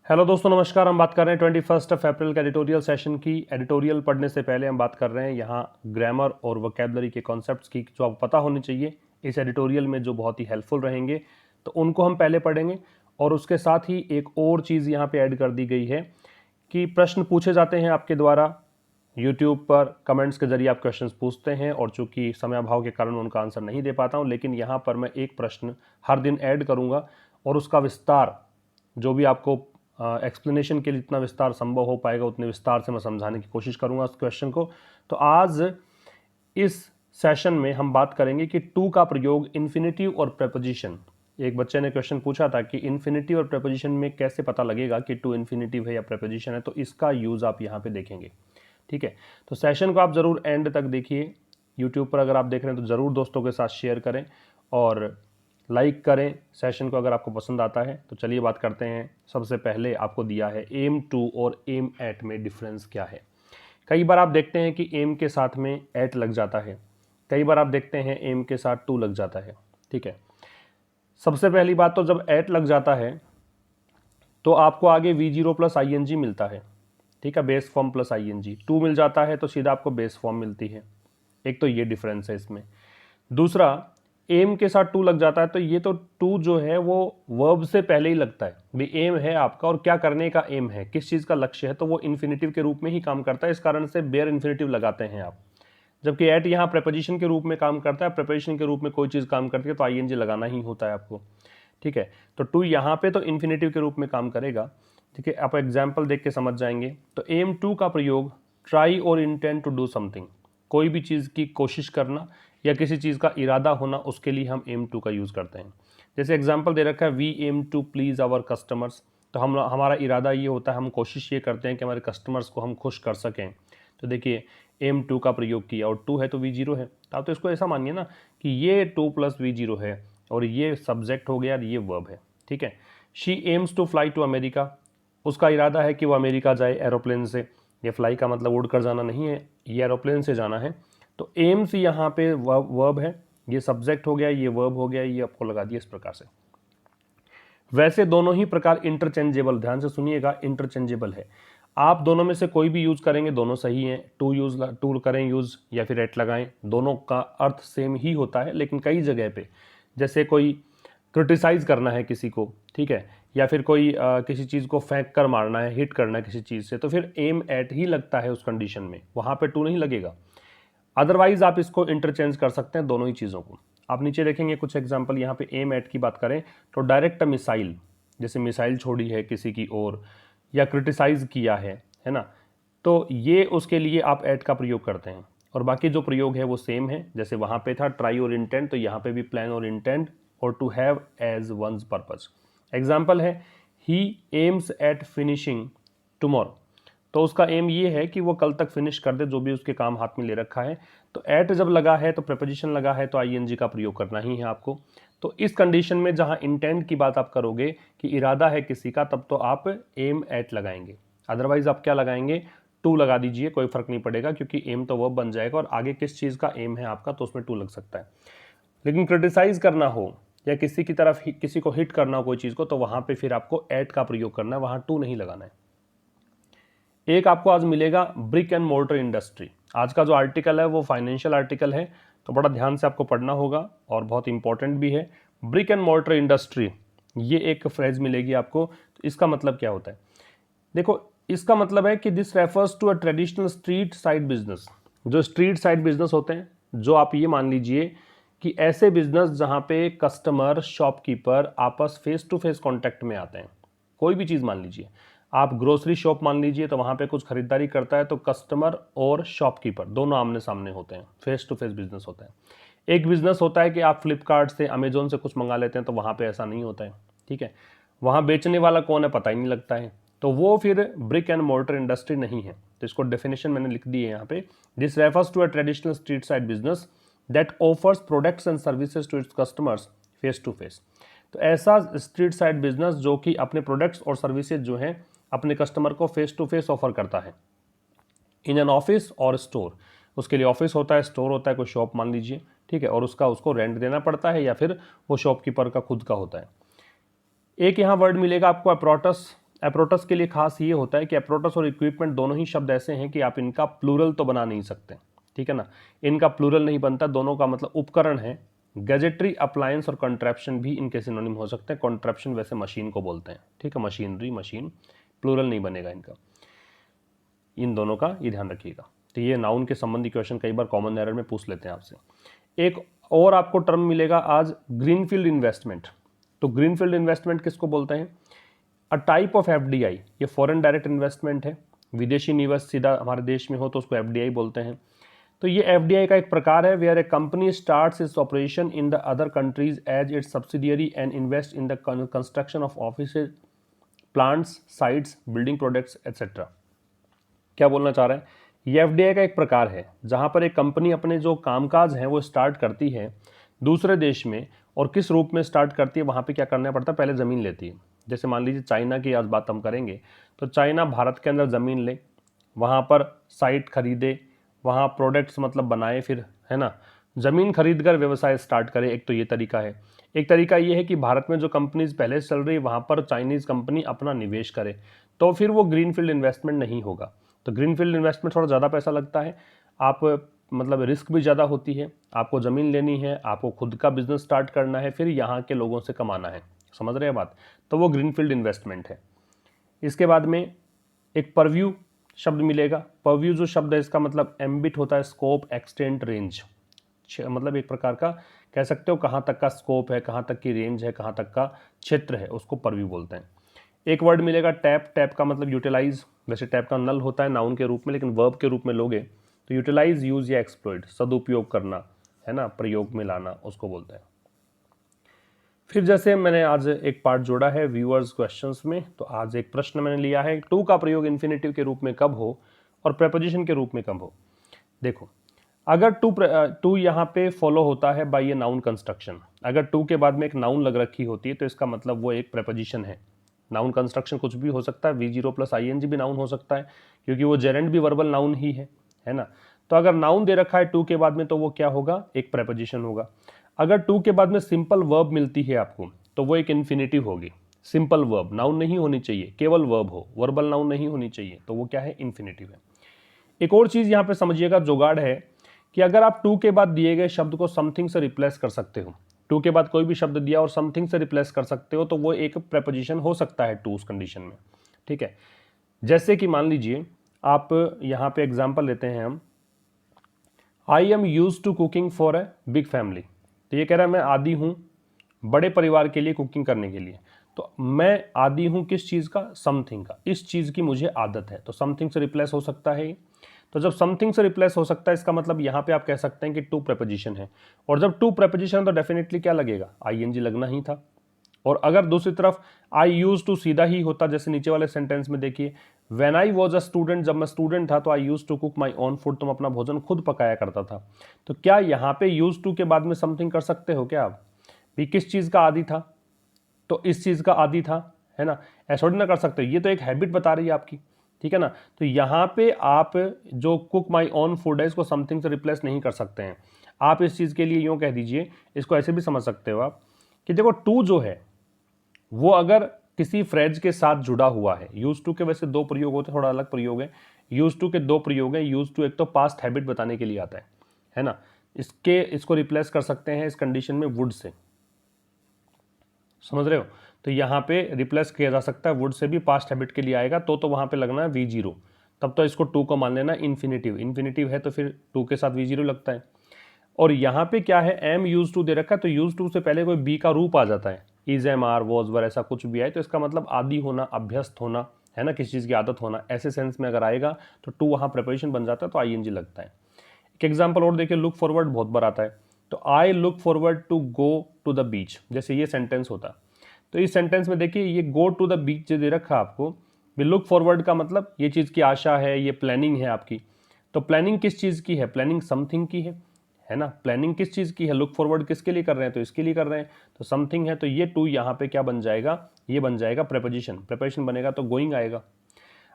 Hello दोस्तों, नमस्कार। हम बात कर रहे हैं 21 अप्रैल का एडिटोरियल सेशन की। एडिटोरियल पढ़ने से पहले हम बात कर रहे हैं यहाँ ग्रामर और वोकैबुलरी के कॉन्सेप्ट्स की, जो आपको पता होनी चाहिए इस एडिटोरियल में, जो बहुत ही हेल्पफुल रहेंगे। तो उनको हम पहले पढ़ेंगे और उसके साथ ही एक और चीज़ यहाँ पे ऐड कर दी गई है कि प्रश्न पूछे जाते हैं आपके द्वारा। यूट्यूब पर कमेंट्स के जरिए आप क्वेश्चन पूछते हैं और चूंकि समयाभाव के कारण उनका आंसर नहीं दे पाता हूँ, लेकिन यहाँ पर मैं एक प्रश्न हर दिन ऐड करूँगा और उसका विस्तार, जो भी आपको एक्सप्लेनेशन के लिए जितना विस्तार संभव हो पाएगा उतने विस्तार से मैं समझाने की कोशिश करूंगा उस क्वेश्चन को। तो आज इस सेशन में हम बात करेंगे कि टू का प्रयोग इन्फिनेटिव और प्रेपोजिशन। एक बच्चे ने क्वेश्चन पूछा था कि इन्फिनेटिव और प्रेपोजिशन में कैसे पता लगेगा कि टू इन्फिनेटिव है या प्रेपोजिशन है, तो इसका यूज़ आप यहाँ पे देखेंगे। ठीक है, तो सेशन को आप ज़रूर एंड तक देखिए। यूट्यूब पर अगर आप देख रहे हैं तो ज़रूर दोस्तों के साथ शेयर करें और लाइक करें सेशन को अगर आपको पसंद आता है। तो चलिए बात करते हैं। सबसे पहले आपको दिया है एम टू और एम एट में डिफरेंस क्या है। कई बार आप देखते हैं कि एम के साथ में एट लग जाता है, कई बार आप देखते हैं एम के साथ टू लग जाता है। ठीक है, सबसे पहली बात तो जब एट लग जाता है तो आपको आगे V0 प्लस ING मिलता है। ठीक है, बेस फॉर्म प्लस ING। टू मिल जाता है तो सीधा आपको बेस फॉर्म मिलती है। एक तो ये डिफरेंस है इसमें। दूसरा, एम के साथ टू लग जाता है तो ये तो टू जो है वो वर्ब से पहले ही लगता है। भी एम है आपका और क्या करने का एम है, किस चीज़ का लक्ष्य है, तो वो इन्फिनेटिव के रूप में ही काम करता है। इस कारण से बेयर इन्फिनेटिव लगाते हैं आप। जबकि एट यहाँ प्रेपोजिशन के रूप में काम करता है, प्रेपोजिशन के रूप में कोई चीज़ काम करती है तो ING लगाना ही होता है आपको। ठीक है, तो टू यहाँ पे तो इन्फिनेटिव के रूप में काम करेगा। ठीक है, आप एग्जाम्पल देख के समझ जाएंगे। तो एम टू का प्रयोग ट्राई और इंटेंड टू डू समथिंग, कोई भी चीज़ की कोशिश करना या किसी चीज़ का इरादा होना, उसके लिए हम एम टू का यूज़ करते हैं। जैसे एग्जाम्पल दे रखा है, we aim to please our customers. तो हमारा इरादा ये होता है, हम कोशिश ये करते हैं कि हमारे कस्टमर्स को हम खुश कर सकें। तो देखिए एम टू का प्रयोग किया और टू है तो V0 है। तो आप तो इसको ऐसा मानिए ना कि ये टू प्लस V0 है और ये सब्जेक्ट हो गया और ये वर्ब है। ठीक है, she aims to fly to America, उसका इरादा है कि वो अमेरिका जाए एरोप्लेन से। ये फ्लाई का मतलब उड़ कर जाना नहीं है, ये एरोप्लेन से जाना है। तो एम्स यहाँ पे वर्ब है, ये सब्जेक्ट हो गया, ये वर्ब हो गया, ये आपको लगा दिया इस प्रकार से। वैसे दोनों ही प्रकार इंटरचेंजेबल, ध्यान से सुनिएगा, इंटरचेंजेबल है। आप दोनों में से कोई भी यूज करेंगे, दोनों सही हैं। टू करें यूज या फिर एट लगाएं, दोनों का अर्थ सेम ही होता है। लेकिन कई जगह पे, जैसे कोई क्रिटिसाइज करना है किसी को, ठीक है, या फिर कोई किसी चीज़ को फेंक कर मारना है, हिट करना है किसी चीज़ से, तो फिर एम एट ही लगता है उस कंडीशन में, वहाँ पे टू नहीं लगेगा। अदरवाइज आप इसको इंटरचेंज कर सकते हैं दोनों ही चीज़ों को। आप नीचे देखेंगे कुछ एग्जांपल, यहाँ पे एम एट की बात करें तो डायरेक्ट मिसाइल, जैसे मिसाइल छोड़ी है किसी की ओर या क्रिटिसाइज किया है ना, तो ये उसके लिए आप एट का प्रयोग करते हैं। और बाकी जो प्रयोग है वो सेम है, जैसे वहाँ पे था ट्राई और इंटेंट, तो यहाँ पे भी प्लान और इंटेंट और to have as one's purpose. Example है, he aims at finishing tomorrow, तो उसका एम ये है कि वो कल तक फिनिश कर दे जो भी उसके काम हाथ में ले रखा है। तो एट जब लगा है तो प्रेपोजिशन लगा है तो ING का प्रयोग करना ही है आपको। तो इस कंडीशन में जहां इंटेंट की बात आप करोगे कि इरादा है किसी का, तब तो आप एम एट लगाएंगे। अदरवाइज आप क्या लगाएंगे, टू लगा दीजिए, कोई फर्क नहीं पड़ेगा, क्योंकि एम तो वर्ब बन जाएगा और आगे किस चीज़ का एम है आपका तो उसमें टू लग सकता है। लेकिन क्रिटिसाइज करना हो या किसी की तरफ किसी को हिट करना हो कोई चीज़ को, तो वहां पर फिर आपको एट का प्रयोग करना है, वहां टू नहीं लगाना है। एक आपको आज मिलेगा ब्रिक एंड मोर्टर इंडस्ट्री। आज का जो आर्टिकल है वो फाइनेंशियल आर्टिकल है, तो बड़ा ध्यान से आपको पढ़ना होगा और बहुत इंपॉर्टेंट भी है। ब्रिक एंड मोर्टर इंडस्ट्री, ये एक फ्रेज मिलेगी आपको। तो इसका मतलब क्या होता है, देखो, इसका मतलब है कि this refers to a traditional street side business. जो स्ट्रीट साइड बिजनेस होते हैं, जो आप ये मान लीजिए कि ऐसे बिजनेस जहाँ पे कस्टमर शॉपकीपर आपस फेस टू फेस कॉन्टैक्ट में आते हैं। कोई भी चीज़ मान लीजिए, आप ग्रोसरी शॉप मान लीजिए, तो वहाँ पे कुछ खरीदारी करता है तो कस्टमर और शॉपकीपर दोनों आमने सामने होते हैं, फेस टू फेस बिजनेस होता है। एक बिजनेस होता है कि आप फ्लिपकार्ट से, अमेजोन से कुछ मंगा लेते हैं, तो वहाँ पे ऐसा नहीं होता है। ठीक है, वहाँ बेचने वाला कौन है पता ही नहीं लगता है, तो वो फिर ब्रिक एंड मोर्टर इंडस्ट्री नहीं है। तो इसको डेफिनेशन मैंने लिख दी है यहाँ पे, this refers to a traditional street side business that offers products and services to its customers face to face. तो ऐसा स्ट्रीट साइड बिजनेस जो कि अपने प्रोडक्ट्स और सर्विसेज जो हैं अपने कस्टमर को फेस टू फेस ऑफर करता है। इन एन ऑफिस और स्टोर, उसके लिए ऑफिस होता है, स्टोर होता है, कोई शॉप मान लीजिए, ठीक है, और उसको रेंट देना पड़ता है या फिर वो शॉपकीपर का खुद का होता है। एक यहाँ वर्ड मिलेगा आपको अप्रोटस। एप्रोटस के लिए खास ये होता है कि एप्रोटस और इक्विपमेंट दोनों ही शब्द ऐसे हैं कि आप इनका प्लूरल तो बना नहीं सकते, ठीक है ना, इनका प्लूरल नहीं बनता, दोनों का मतलब उपकरण है। गैजेटरी, अप्लायंस और कॉन्ट्रैप्शन भी इनके सिनोनिम हो सकते हैं। कॉन्ट्रैप्शन वैसे मशीन को बोलते हैं, ठीक है, मशीनरी, मशीन, प्लूरल नहीं बनेगा इनका। इन दोनों का ये ध्यान रखिएगा। तो ये नाउन के संबंधी क्वेश्चन कई बार कॉमन एरर में पूछ लेते हैं आपसे। एक और आपको टर्म मिलेगा आज, ग्रीनफील्ड इन्वेस्टमेंट। तो ग्रीनफील्ड इन्वेस्टमेंट किसको बोलते हैं? अ टाइप ऑफ एफडीआई, ये फॉरेन डायरेक्ट इन्वेस्टमेंट है, विदेशी निवेश सीधा हमारे देश में हो तो उसको एफडीआई बोलते हैं। तो ये एफडीआई का एक प्रकार है, where a company starts its operation in the other countries as its subsidiary and invest in the construction of offices, plants, sites, building products etcetera. क्या बोलना चाह रहे हैं? ये एफडीआई का एक प्रकार है जहां पर एक कंपनी अपने जो कामकाज हैं वो स्टार्ट करती है दूसरे देश में, और किस रूप में स्टार्ट करती है, वहां पे क्या करना पड़ता है, पहले ज़मीन लेती है। जैसे मान लीजिए चाइना की आज बात हम करेंगे, तो चाइना भारत के अंदर ज़मीन ले, वहाँ पर साइट खरीदे, वहाँ प्रोडक्ट्स मतलब बनाए, फिर है ना, ज़मीन खरीद कर व्यवसाय स्टार्ट करे। एक तो ये तरीका है। एक तरीका ये है कि भारत में जो कंपनीज पहले से चल रही है वहाँ पर चाइनीज़ कंपनी अपना निवेश करे, तो फिर वो ग्रीनफील्ड इन्वेस्टमेंट नहीं होगा। तो ग्रीनफील्ड इन्वेस्टमेंट थोड़ा ज़्यादा पैसा लगता है, आप मतलब रिस्क भी ज़्यादा होती है, आपको ज़मीन लेनी है, आपको खुद का बिजनेस स्टार्ट करना है, फिर यहाँ के लोगों से कमाना है। समझ रहे हैं बात? तो वो ग्रीनफील्ड इन्वेस्टमेंट है। इसके बाद में एक परव्यू शब्द मिलेगा। परव्यू जो शब्द है इसका मतलब एम्बिट होता है, स्कोप, एक्सटेंट, रेंज, मतलब एक प्रकार का कह सकते हो कहाँ तक का स्कोप है, कहाँ तक की रेंज है, कहाँ तक का क्षेत्र है, उसको परव्यू बोलते हैं। एक वर्ड मिलेगा टैप। टैप का मतलब यूटिलाइज, वैसे टैप का नल होता है नाउन के रूप में, लेकिन वर्ब के रूप में लोगे तो यूटिलाइज, यूज या एक्सप्लॉइट, सदुपयोग करना, है ना, प्रयोग में लाना, उसको बोलते हैं। फिर जैसे मैंने आज एक पार्ट जोड़ा है व्यूअर्स क्वेश्चंस में, तो आज एक प्रश्न मैंने लिया है, टू का प्रयोग इन्फिनेटिव के रूप में कब हो और प्रेपोजिशन के रूप में कब हो। देखो, अगर टू यहाँ पे फॉलो होता है बाय ये नाउन कंस्ट्रक्शन, अगर टू के बाद में एक नाउन लग रखी होती है तो इसका मतलब वो एक प्रेपोजिशन है। नाउन कंस्ट्रक्शन कुछ भी हो सकता है, V0 प्लस ING भी नाउन हो सकता है, क्योंकि वो जेरेंट भी वर्बल नाउन ही है ना। तो अगर नाउन दे रखा है टू के बाद में तो वो क्या होगा, एक प्रेपोजिशन होगा। अगर टू के बाद में सिंपल वर्ब मिलती है आपको तो वो एक इन्फिनेटिव होगी। सिंपल वर्ब, नाउन नहीं होनी चाहिए, केवल वर्ब हो, वर्बल नाउन नहीं होनी चाहिए, तो वो क्या है, इन्फिनेटिव है। एक और चीज़ यहाँ पे समझिएगा, जुगाड़ है कि अगर आप टू के बाद दिए गए शब्द को समथिंग से रिप्लेस कर सकते हो, टू के बाद कोई भी शब्द दिया और समथिंग से रिप्लेस कर सकते हो, तो वो एक प्रेपोजिशन हो सकता है टू उस कंडीशन में, ठीक है। जैसे कि मान लीजिए आप यहाँ पे एग्जाम्पल लेते हैं हम, I am use to cooking for a big family. तो ये कह रहा है मैं आदी हूँ बड़े परिवार के लिए कुकिंग करने के लिए। तो मैं आदी हूँ किस चीज़ का, समथिंग का, इस चीज़ की मुझे आदत है, तो समथिंग से रिप्लेस हो सकता है। तो जब समथिंग से रिप्लेस हो सकता है इसका मतलब यहाँ पे आप कह सकते हैं कि टू प्रेपोजिशन है, और जब टू प्रेपोजिशन तो डेफिनेटली क्या लगेगा, ING लगना ही था। और अगर दूसरी तरफ आई यूज टू सीधा ही होता, जैसे नीचे वाले सेंटेंस में देखिए, when I was a student, जब मैं स्टूडेंट था तो I use to cook my own food, तो मैं अपना भोजन खुद पकाया करता था। तो क्या यहाँ पे यूज टू के बाद में समथिंग कर सकते हो क्या आप भी, किस चीज़ का आदी था, तो इस चीज़ का आदी था, है ना, ऐसा थोड़ी ना कर सकते हो, ये तो एक हैबिट बता रही है आपकी, ठीक है ना। तो यहाँ पे आप जो कुक माई ओन फूड है इसको समथिंग से रिप्लेस नहीं कर सकते हैं। आप इस चीज़ के लिए यूँ कह दीजिए, इसको ऐसे भी समझ सकते हो आप कि देखो टू जो है वो अगर किसी फ्रेज के साथ जुड़ा हुआ है, यूज टू के वैसे दो प्रयोग होते हैं, थोड़ा अलग प्रयोग है, यूज टू के दो प्रयोग हैं। यूज टू एक तो पास्ट हैबिट बताने के लिए आता है ना, इसको रिप्लेस कर सकते हैं इस कंडीशन में वुड से, समझ रहे हो। तो यहाँ पे रिप्लेस किया जा सकता है वुड से भी, पास्ट हैबिट के लिए आएगा तो वहाँ पे लगना है V0, तब तो इसको टू को मान लेना इन्फिनेटिव, इन्फिनेटिव है तो फिर टू के साथ V0 लगता है। और यहाँ पे क्या है, एम यूज टू दे रखा है, तो यूज टू से पहले कोई बी का रूप आ जाता है, इज, एम, आर, वॉज, वर, ऐसा कुछ भी आए तो इसका मतलब आदि होना, अभ्यस्त होना, है ना, किसी चीज़ की आदत होना, ऐसे सेंस में अगर आएगा तो टू वहाँ प्रिपरेशन बन जाता है, तो ING लगता है। एक एग्जाम्पल और देखिए, लुक फॉरवर्ड बहुत बार आता है, तो I look forward to go to the beach, जैसे ये सेंटेंस होता। तो इस सेंटेंस में देखिए ये गो टू द बीच जो दे रखा आपको, भी लुक फॉरवर्ड का मतलब ये चीज़ की आशा है, ये प्लानिंग है आपकी। तो प्लानिंग किस चीज़ की है, प्लानिंग समथिंग की है ना, प्लानिंग किस चीज़ की है, लुक फॉरवर्ड किसके लिए कर रहे हैं, तो इसके लिए कर रहे हैं, तो समथिंग है, तो ये टू यहाँ पे क्या बन जाएगा, ये बन जाएगा प्रेपोजिशन, प्रेपोजिशन बनेगा तो गोइंग आएगा।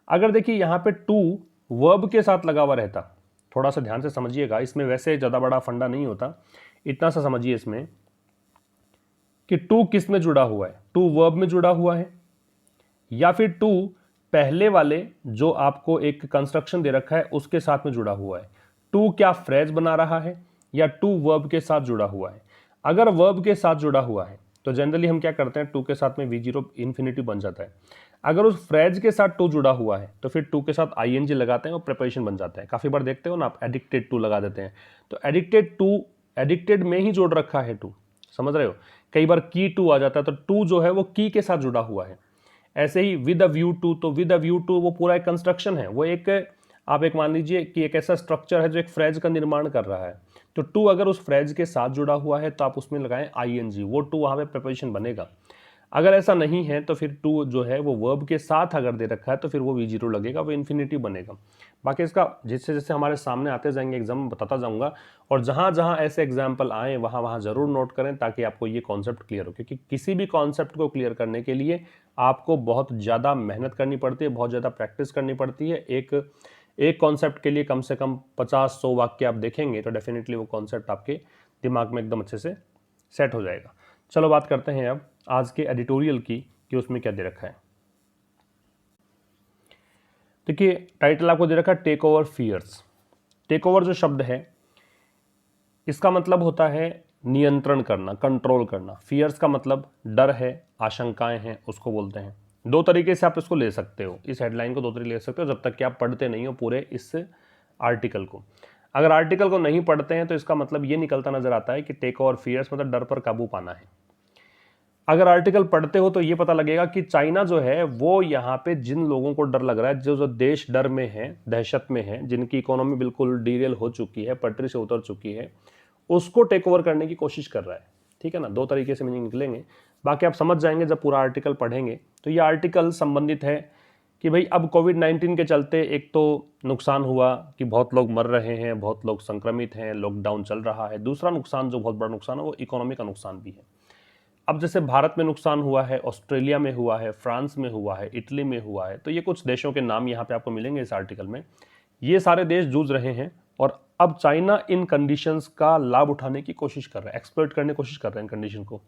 अगर देखिए यहाँ पे टू वर्ब के साथ लगा हुआ रहता, थोड़ा सा ध्यान से समझिएगा, इसमें वैसे ज़्यादा बड़ा फंडा नहीं होता, इतना सा समझिए इसमें कि टू किस में जुड़ा हुआ है, टू वर्ब में जुड़ा हुआ है, या फिर टू पहले वाले जो आपको एक कंस्ट्रक्शन दे रखा है उसके साथ में जुड़ा हुआ है। टू क्या फ्रेज बना रहा है या टू वर्ब के साथ जुड़ा हुआ है। अगर वर्ब के साथ जुड़ा हुआ है तो जनरली हम क्या करते हैं, टू के साथ में V0 इन्फिनिटिव बन जाता है। अगर उस फ्रेज के साथ टू जुड़ा हुआ है तो फिर टू के साथ ING लगाते हैं और प्रिपरेशन बन जाता है। काफी बार देखते हो ना आप, एडिक्टेड टू लगा देते हैं, तो एडिक्टेड में ही जोड़ रखा है टू, समझ रहे हो। कई बार की टू आ जाता है, तो टू जो है वो की के साथ जुड़ा हुआ है। ऐसे ही विद अ व्यू टू, तो विद अ व्यू टू वो पूरा एक कंस्ट्रक्शन है, वो एक आप एक मान लीजिए कि एक ऐसा स्ट्रक्चर है जो एक फ्रेज का निर्माण कर रहा है। तो टू अगर उस फ्रेज के साथ जुड़ा हुआ है तो आप उसमें लगाएं ING, वो टू वहां पे प्रिपोजिशन बनेगा। अगर ऐसा नहीं है तो फिर टू जो है वो वर्ब के साथ अगर दे रखा है तो फिर वो V0 लगेगा, वो इन्फिनिटिव बनेगा। बाकी इसका जैसे जैसे हमारे सामने आते जाएंगे एग्जाम में बताता जाऊंगा, और जहां जहां ऐसे एग्जाम्पल आए वहां वहां जरूर नोट करें ताकि आपको ये कॉन्सेप्ट क्लियर हो, क्योंकि किसी भी कॉन्सेप्ट को क्लियर करने के लिए आपको बहुत ज़्यादा मेहनत करनी पड़ती है, बहुत ज़्यादा प्रैक्टिस करनी पड़ती है। एक कॉन्सेप्ट के लिए कम से कम 50-100 वाक्य आप देखेंगे तो डेफिनेटली वो कॉन्सेप्ट आपके दिमाग में एकदम अच्छे से सेट हो जाएगा। चलो बात करते हैं अब आज के एडिटोरियल की कि उसमें क्या दे रखा है। देखिए टाइटल आपको दे रखा है take over fears. Take over जो शब्द है इसका मतलब होता है नियंत्रण करना, कंट्रोल करना। फियर्स का मतलब डर है, आशंकाएं हैं, उसको बोलते हैं। दो तरीके से आप इसको ले सकते हो, इस हेडलाइन को दो तरीके ले सकते हो जब तक कि आप पढ़ते नहीं हो पूरे इस आर्टिकल को। अगर आर्टिकल को नहीं पढ़ते हैं तो इसका मतलब ये निकलता नजर आता है कि टेक ओवर फियर्स मतलब डर पर काबू पाना है। अगर आर्टिकल पढ़ते हो तो ये पता लगेगा कि चाइना जो है वो यहाँ पे जिन लोगों को डर लग रहा है, जो देश डर में है, दहशत में है, जिनकी इकोनॉमी बिल्कुल डीरेल हो चुकी है, पटरी से उतर चुकी है, उसको टेक ओवर करने की कोशिश कर रहा है। ठीक है ना, दो तरीके से मीनिंग निकलेंगे, बाकी आप समझ जाएंगे जब पूरा आर्टिकल पढ़ेंगे। तो ये आर्टिकल संबंधित है कि भाई अब कोविड-19 के चलते एक तो नुकसान हुआ कि बहुत लोग मर रहे हैं, बहुत लोग संक्रमित हैं, लॉकडाउन चल रहा है। दूसरा नुकसान जो बहुत बड़ा नुकसान है वो इकोनॉमी का नुकसान भी है। अब जैसे भारत में नुकसान हुआ है, ऑस्ट्रेलिया में हुआ है, फ्रांस में हुआ है, इटली में हुआ है, तो ये कुछ देशों के नाम यहाँ पे आपको मिलेंगे इस आर्टिकल में। ये सारे देश जूझ रहे हैं और अब चाइना इन कंडीशंस का लाभ उठाने की कोशिश कर रहा है, एक्सप्लॉइट करने की कोशिश कर रहे हैं कंडीशन को।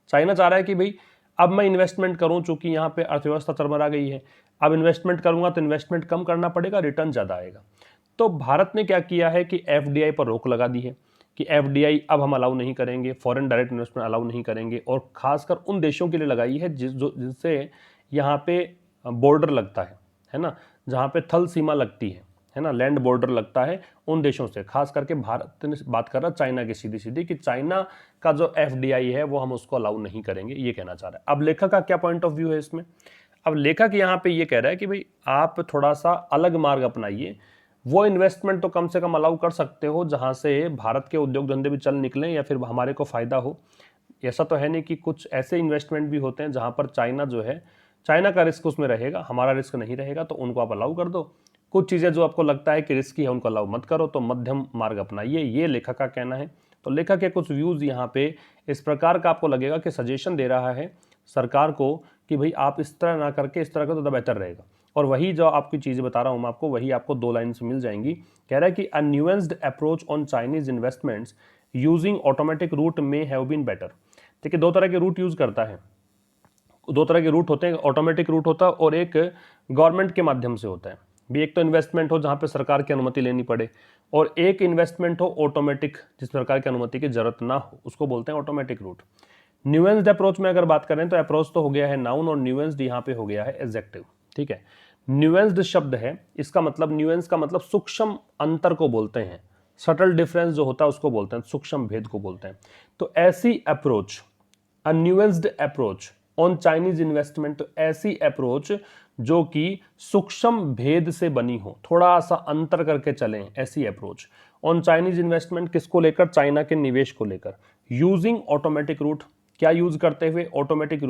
चाइना चाह रहा है कि भाई अब मैं इन्वेस्टमेंट करूं, चूंकि यहाँ पे अर्थव्यवस्था चरमरा गई है, अब इन्वेस्टमेंट करूंगा तो इन्वेस्टमेंट कम करना पड़ेगा, रिटर्न ज़्यादा आएगा। तो भारत ने क्या किया है कि FDI पर रोक लगा दी है कि FDI अब हम अलाउ नहीं करेंगे, फॉरेन डायरेक्ट इन्वेस्टमेंट अलाउ नहीं करेंगे, और खासकर उन देशों के लिए लगाई है जिनसे यहाँ पे बॉर्डर लगता है ना, जहाँ पे थल सीमा लगती है ना, लैंड बॉर्डर लगता है उन देशों से। खास करके भारत ने बात कर रहा है चाइना की सीधी सीधी कि चाइना का जो FDI है वो हम उसको अलाउ नहीं करेंगे, ये कहना चाह रहा है। अब लेखक का क्या पॉइंट ऑफ व्यू है इसमें? अब लेखक यहाँ पे ये कह रहा है कि भाई आप थोड़ा सा अलग मार्ग अपनाइए, वो इन्वेस्टमेंट तो कम से कम अलाउ कर सकते हो जहाँ से भारत के उद्योग धंधे भी चल निकलें या फिर हमारे को फायदा हो। ऐसा तो है नहीं कि कुछ ऐसे इन्वेस्टमेंट भी होते हैं जहाँ पर चाइना जो है, चाइना का रिस्क उसमें रहेगा, हमारा रिस्क नहीं रहेगा, तो उनको आप अलाउ कर दो। कुछ चीज़ें जो आपको लगता है कि रिस्की है उनको अलाउ मत करो, तो मध्यम मार्ग अपनाइए, ये लेखक का कहना है। तो लेखक के कुछ व्यूज़ यहाँ पे इस प्रकार का आपको लगेगा कि सजेशन दे रहा है सरकार को कि भाई आप इस तरह ना करके इस तरह करो तो बेहतर रहेगा। और वही जो आपकी चीज़ें बता रहा हूँ मैं आपको, वही आपको दो लाइन से मिल जाएंगी। कह रहा है कि a nuanced approach on Chinese investments using automatic route may have been better. देखिए दो तरह के रूट यूज़ करता है, दो तरह के रूट होते हैं, ऑटोमेटिक रूट होता है और एक गवर्नमेंट के माध्यम से होता है। भी एक तो इन्वेस्टमेंट हो जहाँ पे सरकार की अनुमति लेनी पड़े, और एक इन्वेस्टमेंट हो ऑटोमेटिक जिस सरकार की अनुमति की जरूरत ना हो, उसको बोलते हैं ऑटोमेटिक रूट। न्यूएंस्ड अप्रोच में अगर बात करें तो अप्रोच तो हो गया है नाउन और न्यूएंस्ड यहाँ पे हो गया है एडजेक्टिव। ठीक है, न्यूएंस्ड शब्द है, इसका मतलब न्यूएंस का मतलब सूक्ष्म अंतर को बोलते हैं, सटल डिफरेंस जो होता है उसको बोलते हैं, सूक्ष्म भेद को बोलते हैं। तो ऐसी approach, a nuanced approach on Chinese investment, तो ऐसी अप्रोच जो कि सूक्ष्म भेद से बनी हो, थोड़ा सा अंतर करके चलें, ऐसी अप्रोच ऑन चाइनीज इन्वेस्टमेंट, किसको लेकर? चाइना के निवेश को लेकर। यूजिंग ऑटोमेटिक रूट, क्या यूज करते हुए? ऑटोमेटिक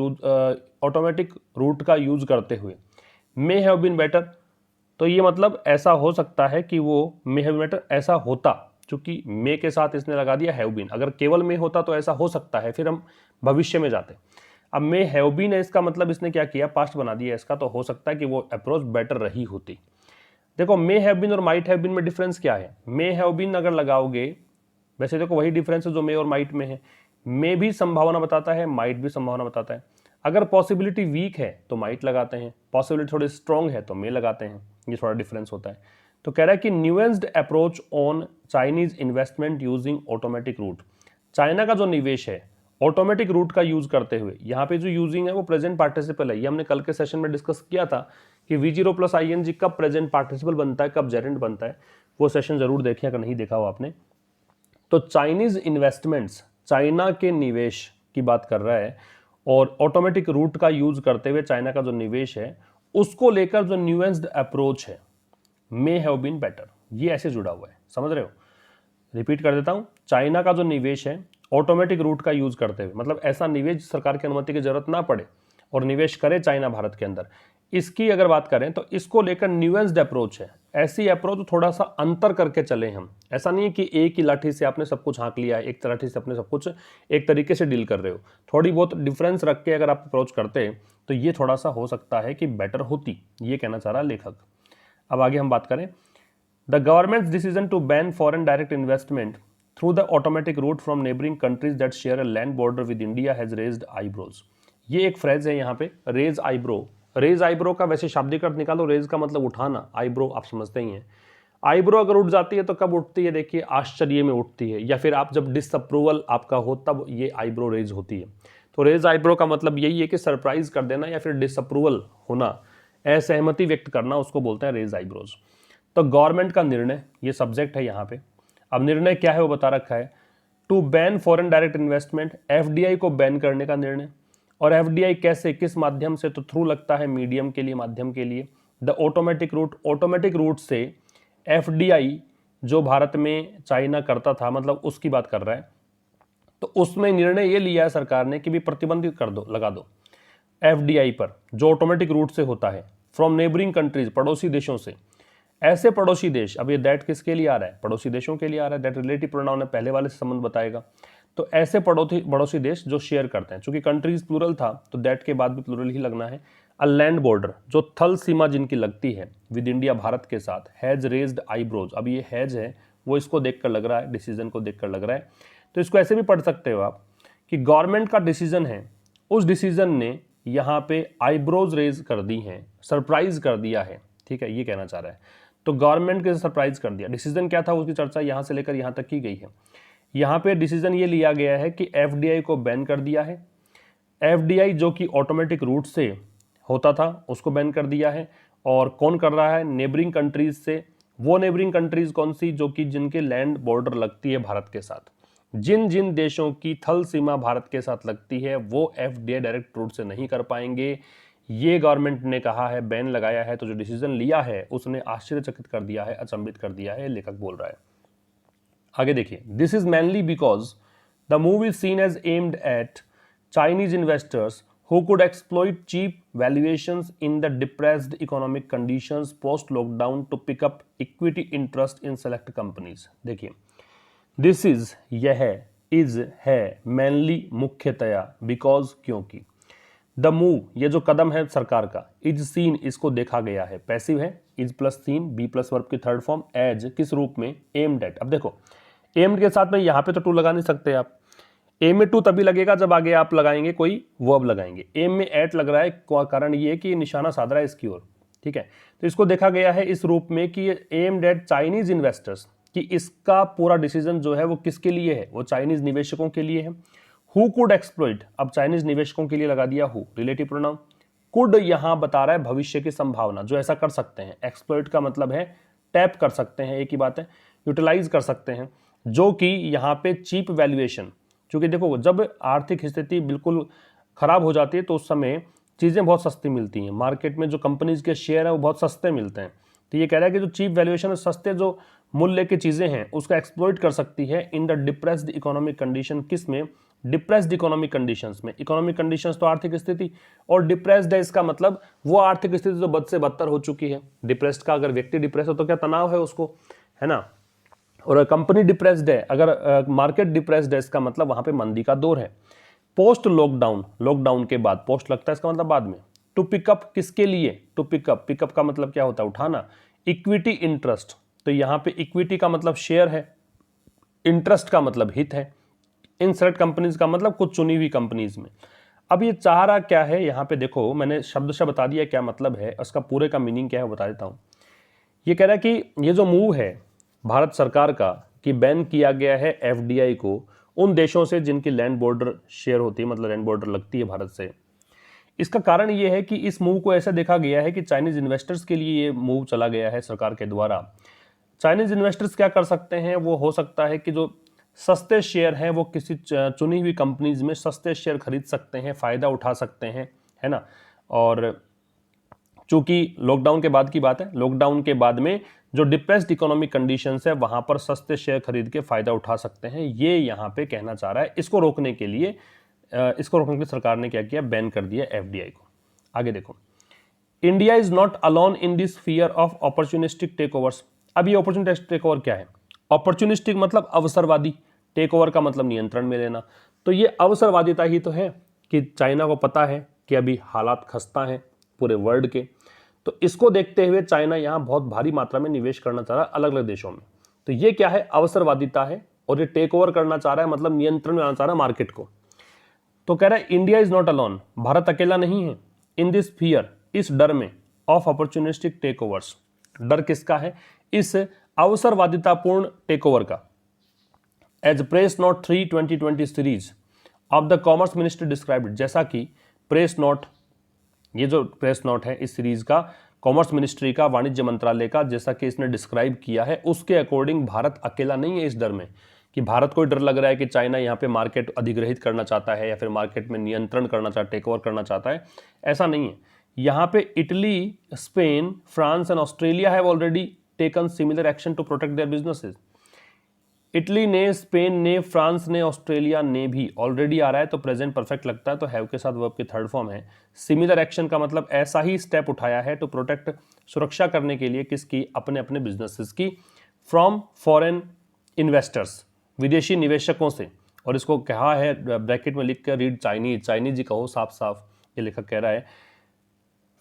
रूट का यूज करते हुए। मे हैव बीन बेटर, तो ये मतलब ऐसा हो सकता है कि वो मे हैव बीन बेटर ऐसा होता, चूंकि मे के साथ इसने लगा दिया हैव बीन, अगर केवल मे होता तो ऐसा हो सकता है, फिर हम भविष्य में जाते। अब मे हैव बीन है, इसका मतलब इसने क्या किया? पास्ट बना दिया इसका, तो हो सकता है कि वो अप्रोच बेटर रही होती। देखो मे हैव बीन और माइट हैव बीन में डिफरेंस क्या है? मे हैव बीन अगर लगाओगे, वैसे देखो वही डिफरेंस है जो मे और माइट में है, मे भी संभावना बताता है, माइट भी संभावना बताता है। अगर पॉसिबिलिटी वीक है तो माइट लगाते हैं, पॉसिबिलिटी थोड़ी स्ट्रॉन्ग है तो मे लगाते हैं, ये थोड़ा डिफरेंस होता है। तो कह रहा है कि nuanced approach on Chinese investment using automatic route, China का जो निवेश है ऑटोमेटिक रूट का यूज करते हुए, यहाँ पे जो यूजिंग है वो प्रेजेंट पार्टिसिपल है। ये हमने कल के सेशन में डिस्कस किया था कि V0 + ING कब प्रेजेंट पार्टिसिपल बनता है, कब जेरेंट बनता है, वो सेशन जरूर देखें अगर नहीं देखा हो आपने। तो चाइनीज इन्वेस्टमेंट्स, चाइना के निवेश की बात कर रहा है और ऑटोमेटिक रूट का यूज करते हुए चाइना का जो निवेश है उसको लेकर जो न्यूएंस्ड अप्रोच है मे हैव बीन बेटर, ये ऐसे जुड़ा हुआ है, समझ रहे हो। रिपीट कर देता हूं, चाइना का जो निवेश है ऑटोमेटिक रूट का यूज करते हुए, मतलब ऐसा निवेश सरकार की अनुमति की जरूरत ना पड़े और निवेश करे चाइना भारत के अंदर, इसकी अगर बात करें तो इसको लेकर न्यूएंस्ड अप्रोच है। ऐसी अप्रोच थोड़ा सा अंतर करके चले हम, ऐसा नहीं है कि एक ही लाठी से आपने सब कुछ हाँक लिया है, एक लाठी से अपने सब कुछ एक तरीके से डील कर रहे हो, थोड़ी बहुत डिफरेंस रख के अगर आप अप्रोच करते तो ये थोड़ा सा हो सकता है कि बेटर होती, ये कहना चाह रहा लेखक। अब आगे हम बात करें, the government's decision to ban foreign direct investment through the automatic route from neighbouring countries that share a land border with India has raised eyebrows. ये एक फ्रेज है यहाँ पे, रेज आईब्रो। रेज आईब्रो का वैसे शाब्दिक अर्थ निकालो, रेज का मतलब उठाना, आईब्रो आप समझते ही हैं। आईब्रो अगर उठ जाती है तो कब उठती है, देखिए आश्चर्य में उठती है, या फिर आप जब डिसअप्रूवल आपका हो तब ये आईब्रो रेज होती है। तो रेज आईब्रो का मतलब यही है कि सरप्राइज कर देना या फिर डिसअप्रूवल होना, असहमति व्यक्त करना, उसको बोलते हैं रेज आईब्रोज। तो गवर्नमेंट का निर्णय, ये सब्जेक्ट है यहाँ पे। अब निर्णय क्या है वो बता रखा है, to ban foreign direct investment, FDI को बैन करने का निर्णय। और एफडीआई कैसे, किस माध्यम से, तो थ्रू लगता है मीडियम के लिए, माध्यम के लिए। The automatic root, automatic route से एफडीआई जो भारत में चाइना करता था, मतलब उसकी बात कर रहा है। तो उसमें निर्णय ये लिया है सरकार ने कि भी प्रतिबंधित कर दो, लगा दो एफडीआई पर, जो ऑटोमेटिक रूट से होता है, फ्रॉम नेबरिंग कंट्रीज, पड़ोसी देशों से। ऐसे पड़ोसी देश, अब ये दैट किसके लिए आ रहा है, पड़ोसी देशों के लिए आ रहा है, दैट रिलेटिव प्रोनाउन है, पहले वाले से संबंध बताएगा। तो ऐसे पड़ोसी देश जो शेयर करते हैं, चूंकि कंट्रीज प्लूरल था तो दैट के बाद भी प्लूरल ही लगना है। अ लैंड बॉर्डर, जो थल सीमा जिनकी लगती है विद इंडिया, भारत के साथ, हैज रेज्ड आईब्रोज। अब ये हैज है वो इसको देखकर लग रहा है, डिसीजन को देखकर लग रहा है। तो इसको ऐसे भी पढ़ सकते हो आप कि गवर्नमेंट का डिसीजन है, उस डिसीजन ने यहाँ पे आईब्रोज रेज कर दी हैं, सरप्राइज कर दिया है, ठीक है, ये कहना चाह रहा है। तो गवर्नमेंट के सरप्राइज कर दिया। डिसीजन क्या था उसकी चर्चा यहाँ से लेकर यहाँ तक की गई है। यहाँ पे डिसीजन ये लिया गया है कि एफडीआई को बैन कर दिया है। एफडीआई जो कि ऑटोमेटिक रूट से होता था उसको बैन कर दिया है। और कौन कर रहा है, नेबरिंग कंट्रीज से। वो नेबरिंग कंट्रीज कौन सी, जो कि जिनके लैंड बॉर्डर लगती है भारत के साथ, जिन जिन देशों की थल सीमा भारत के साथ लगती है वो एफडीआई डायरेक्ट रूट से नहीं कर पाएंगे, ये गवर्नमेंट ने कहा है, बैन लगाया है। तो जो डिसीजन लिया है उसने आश्चर्यचकित कर दिया है, अचंभित कर दिया है, लेखक बोल रहा है। आगे देखिए, this is mainly because the move is seen as aimed at Chinese investors who could exploit cheap valuations in the depressed economic conditions post lockdown to pick up equity interest in select companies। देखिए, this is, यह is है, mainly मुख्यतया, because क्योंकि, the move ये जो कदम है सरकार का, इज सीन इसको देखा गया है, पैसिव है, is plus seen, be plus verb की थर्ड फॉर्म, एज किस रूप में, एम्ड एट। अब देखो एम्ड के साथ में यहाँ पे तो टू लगा नहीं सकते आप, एम में टू तभी लगेगा जब आगे आप लगाएंगे कोई वर्ब लगाएंगे। एम में एट लग रहा है, कारण ये है कि निशाना साध रहा है इसकी ओर, ठीक है। तो इसको देखा गया है इस रूप में कि एम्ड एट चाइनीज इन्वेस्टर्स, कि इसका पूरा डिसीजन जो है वो किसके लिए है, वो चाइनीज निवेशकों के लिए है। हु कुड एक्सप्लॉइट, अब चाइनीज निवेशकों के लिए लगा दिया हु, रिलेटिव प्रोनाउन। कुड यहां बता रहा है भविष्य की संभावना, जो ऐसा कर सकते हैं। एक्सप्लॉइट का मतलब है टैप कर सकते हैं, एक ही बात है, यूटिलाइज कर सकते हैं, जो कि यहाँ पे चीप वैल्यूएशन, क्योंकि देखो जब आर्थिक स्थिति बिल्कुल खराब हो जाती है तो उस समय चीज़ें बहुत सस्ती मिलती हैं, मार्केट में जो कंपनीज के शेयर हैं वो बहुत सस्ते मिलते हैं। तो ये कह रहा है कि जो चीप वैल्यूएशन है, सस्ते जो मूल्य की चीज़ें हैं उसका एक्सप्लॉइट कर सकती है in the depressed economic condition. किस में, डिप्रेस्ड इकोनॉमिक कंडीशंस में। इकोनॉमिक कंडीशंस तो आर्थिक स्थिति, और डिप्रेस्ड है इसका मतलब वो आर्थिक स्थिति जो बद से बदतर हो चुकी है। डिप्रेस्ड का अगर व्यक्ति डिप्रेस हो तो क्या तनाव है उसको, है ना। और कंपनी डिप्रेस्ड है, अगर मार्केट डिप्रेस्ड है इसका मतलब वहां पे मंदी का दौर है। पोस्ट लॉकडाउन, लॉकडाउन के बाद, पोस्ट लगता है इसका मतलब बाद में। टू पिकअप किसके लिए, टू पिकअप, पिकअप का मतलब क्या होता है, उठाना। इक्विटी इंटरेस्ट, तो यहाँ पे इक्विटी का मतलब शेयर है, इंटरेस्ट का मतलब हित है। इन सेलेक्ट कंपनीज का मतलब कुछ चुनी हुई कंपनीज में। अब ये चाह रहा क्या है, यहाँ पे देखो मैंने शब्द से बता दिया क्या मतलब है, उसका पूरे का मीनिंग क्या है बता देता हूँ। ये कह रहा है कि ये जो मूव है भारत सरकार का कि बैन किया गया है एफडीआई को उन देशों से जिनकी लैंड बॉर्डर शेयर होती है, मतलब लैंड बॉर्डर लगती है भारत से। इसका कारण ये है कि इस मूव को ऐसा देखा गया है कि चाइनीज इन्वेस्टर्स के लिए ये मूव चला गया है सरकार के द्वारा। चाइनीज इन्वेस्टर्स क्या कर सकते हैं, वो हो सकता है कि जो सस्ते शेयर हैं वो किसी चुनी हुई कंपनीज में सस्ते शेयर खरीद सकते हैं, फायदा उठा सकते हैं, है ना। और चूंकि लॉकडाउन के बाद की बात है, लॉकडाउन के बाद में जो डिप्रेस्ड इकोनॉमिक कंडीशंस है वहां पर सस्ते शेयर खरीद के फायदा उठा सकते हैं, ये यहाँ पे कहना चाह रहा है। इसको रोकने के लिए सरकार ने क्या किया, बैन कर दिया एफडीआई को। आगे देखो, India is not alone in this fear of opportunistic take overs. अब ये अपॉर्चुनिस्टिक टेक ओवर क्या है? अपॉर्चुनिस्टिक मतलब अवसरवादी, टेक ओवर का मतलब नियंत्रण में लेना। तो ये अवसरवादिता ही तो है कि चाइना को पता है कि अभी हालात खस्ता है पूरे वर्ल्ड के, तो इसको देखते हुए चाइना यहाँ बहुत भारी मात्रा में निवेश करना चाह रहा है अलग अलग देशों में। तो ये क्या है, अवसरवादिता है, और ये टेक ओवर करना चाह रहा है मतलब नियंत्रण में लाना चाह रहा है मार्केट को। तो कह रहा है India is not alone, Bharat अकेला नहीं है, इन दिस फियर, इस डर में, ऑफ अपॉर्चुनिस्टिक टेक ओवर्स। डर किसका है? इस अवसरवादितापूर्ण टेक ओवर का। As press note 3 2020 series of the commerce minister described, जैसा कि प्रेस नोट, ये जो प्रेस नोट है इस सीरीज का कॉमर्स मिनिस्ट्री का, वाणिज्य मंत्रालय का, जैसा कि इसने डिस्क्राइब किया है, उसके अकॉर्डिंग भारत अकेला नहीं है इस डर में कि भारत को डर लग रहा है कि चाइना यहाँ पे मार्केट अधिग्रहित करना चाहता है या फिर मार्केट में नियंत्रण करना चाहता है, टेक ओवर करना चाहता है। ऐसा नहीं है। यहाँ पे Italy, Spain, France and Australia have already taken similar action to protect their businesses. Italy ने, स्पेन ने, फ्रांस ने, ऑस्ट्रेलिया ने भी, ऑलरेडी आ रहा है तो प्रेजेंट परफेक्ट लगता है तो हैव के साथ वर्ब की थर्ड फॉर्म है। सिमिलर एक्शन का मतलब ऐसा ही स्टेप उठाया है टू प्रोटेक्ट, सुरक्षा करने के लिए, किसकी? अपने अपने बिजनेसेस की, फ्रॉम फॉरेन इन्वेस्टर्स, विदेशी निवेशकों से। और इसको कहा है ब्रैकेट में लिख कर, रीड चाइनीज, चाइनीज ही कहो साफ साफ, ये लेखक कह रहा है।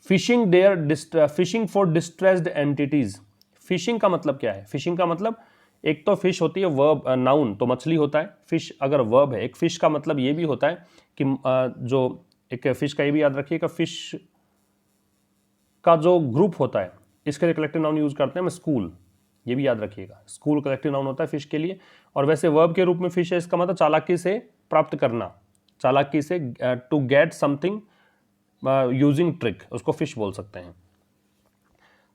Fishing for distressed entities. Fishing का मतलब क्या है? फिशिंग का मतलब एक तो फिश होती है वर्ब, नाउन तो मछली होता है, फिश अगर वर्ब है। एक फिश का मतलब ये भी होता है कि जो एक फिश का ये भी याद रखिएगा, फिश का जो ग्रुप होता है इसके लिए कलेक्टिव नाउन यूज करते हैं, स्कूल, ये भी याद रखिएगा, स्कूल कलेक्टिव नाउन होता है फिश के लिए। और वैसे वर्ब के रूप में फिश है, इसका मतलब चालाकी से प्राप्त करना, चालाकी से, to get something using trick, उसको फिश बोल सकते हैं।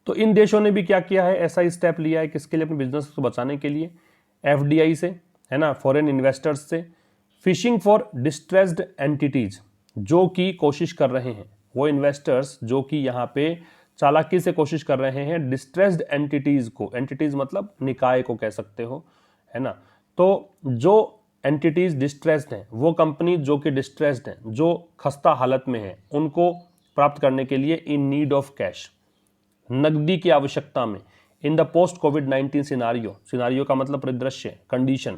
तो इन देशों ने भी क्या किया है, ऐसा ही स्टेप लिया है, किसके लिए? अपने बिजनेस को बचाने के लिए, एफडीआई से, है ना, फॉरेन इन्वेस्टर्स से। फिशिंग फॉर डिस्ट्रेस्ड एंटिटीज, जो कि कोशिश कर रहे हैं, वो इन्वेस्टर्स जो कि यहाँ पे चालाकी से कोशिश कर रहे हैं डिस्ट्रेस्ड एंटिटीज को, एंटिटीज मतलब निकाय को कह सकते हो, है ना। तो जो एंटिटीज डिस्ट्रेस्ड हैं, वो कंपनी जो कि डिस्ट्रेस्ड हैं, जो खस्ता हालत में है, उनको प्राप्त करने के लिए इन नीड ऑफ कैश, नकदी की आवश्यकता में, in the post covid scenario, scenario का मतलब परिदृश्य, कंडीशन,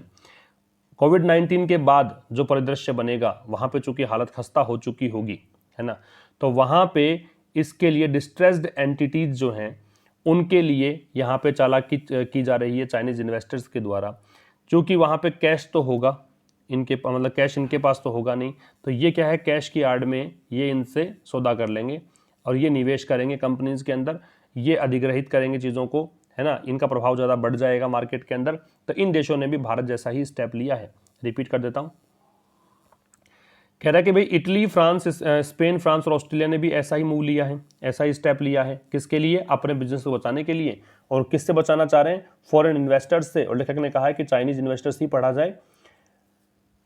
कोविड-19 के बाद जो परिदृश्य बनेगा वहां पे चूंकि हालत खस्ता हो चुकी होगी, है ना, तो वहां पे इसके लिए डिस्ट्रेस्ड एंटिटीज जो हैं उनके लिए यहाँ पे चालाकी की जा रही है चाइनीज इन्वेस्टर्स के द्वारा, क्योंकि वहां पे कैश तो होगा इनके, मतलब कैश इनके पास तो होगा नहीं, तो ये क्या है, कैश की आड़ में ये इनसे सौदा कर लेंगे और ये निवेश करेंगे कंपनीज के अंदर, ये अधिग्रहित करेंगे चीज़ों को, है ना, इनका प्रभाव ज़्यादा बढ़ जाएगा मार्केट के अंदर। तो इन देशों ने भी भारत जैसा ही स्टेप लिया है। रिपीट कर देता हूँ, कह रहा है कि भाई इटली, फ्रांस, स्पेन, फ्रांस और ऑस्ट्रेलिया ने भी ऐसा ही मूव लिया है, ऐसा ही स्टेप लिया है, किसके लिए? अपने बिजनेस को बचाने के लिए। और किससे बचाना चाह रहे हैं? फॉरेन इन्वेस्टर्स से। और लेखक ने कहा है कि चाइनीज इन्वेस्टर्स ही पढ़ा जाए।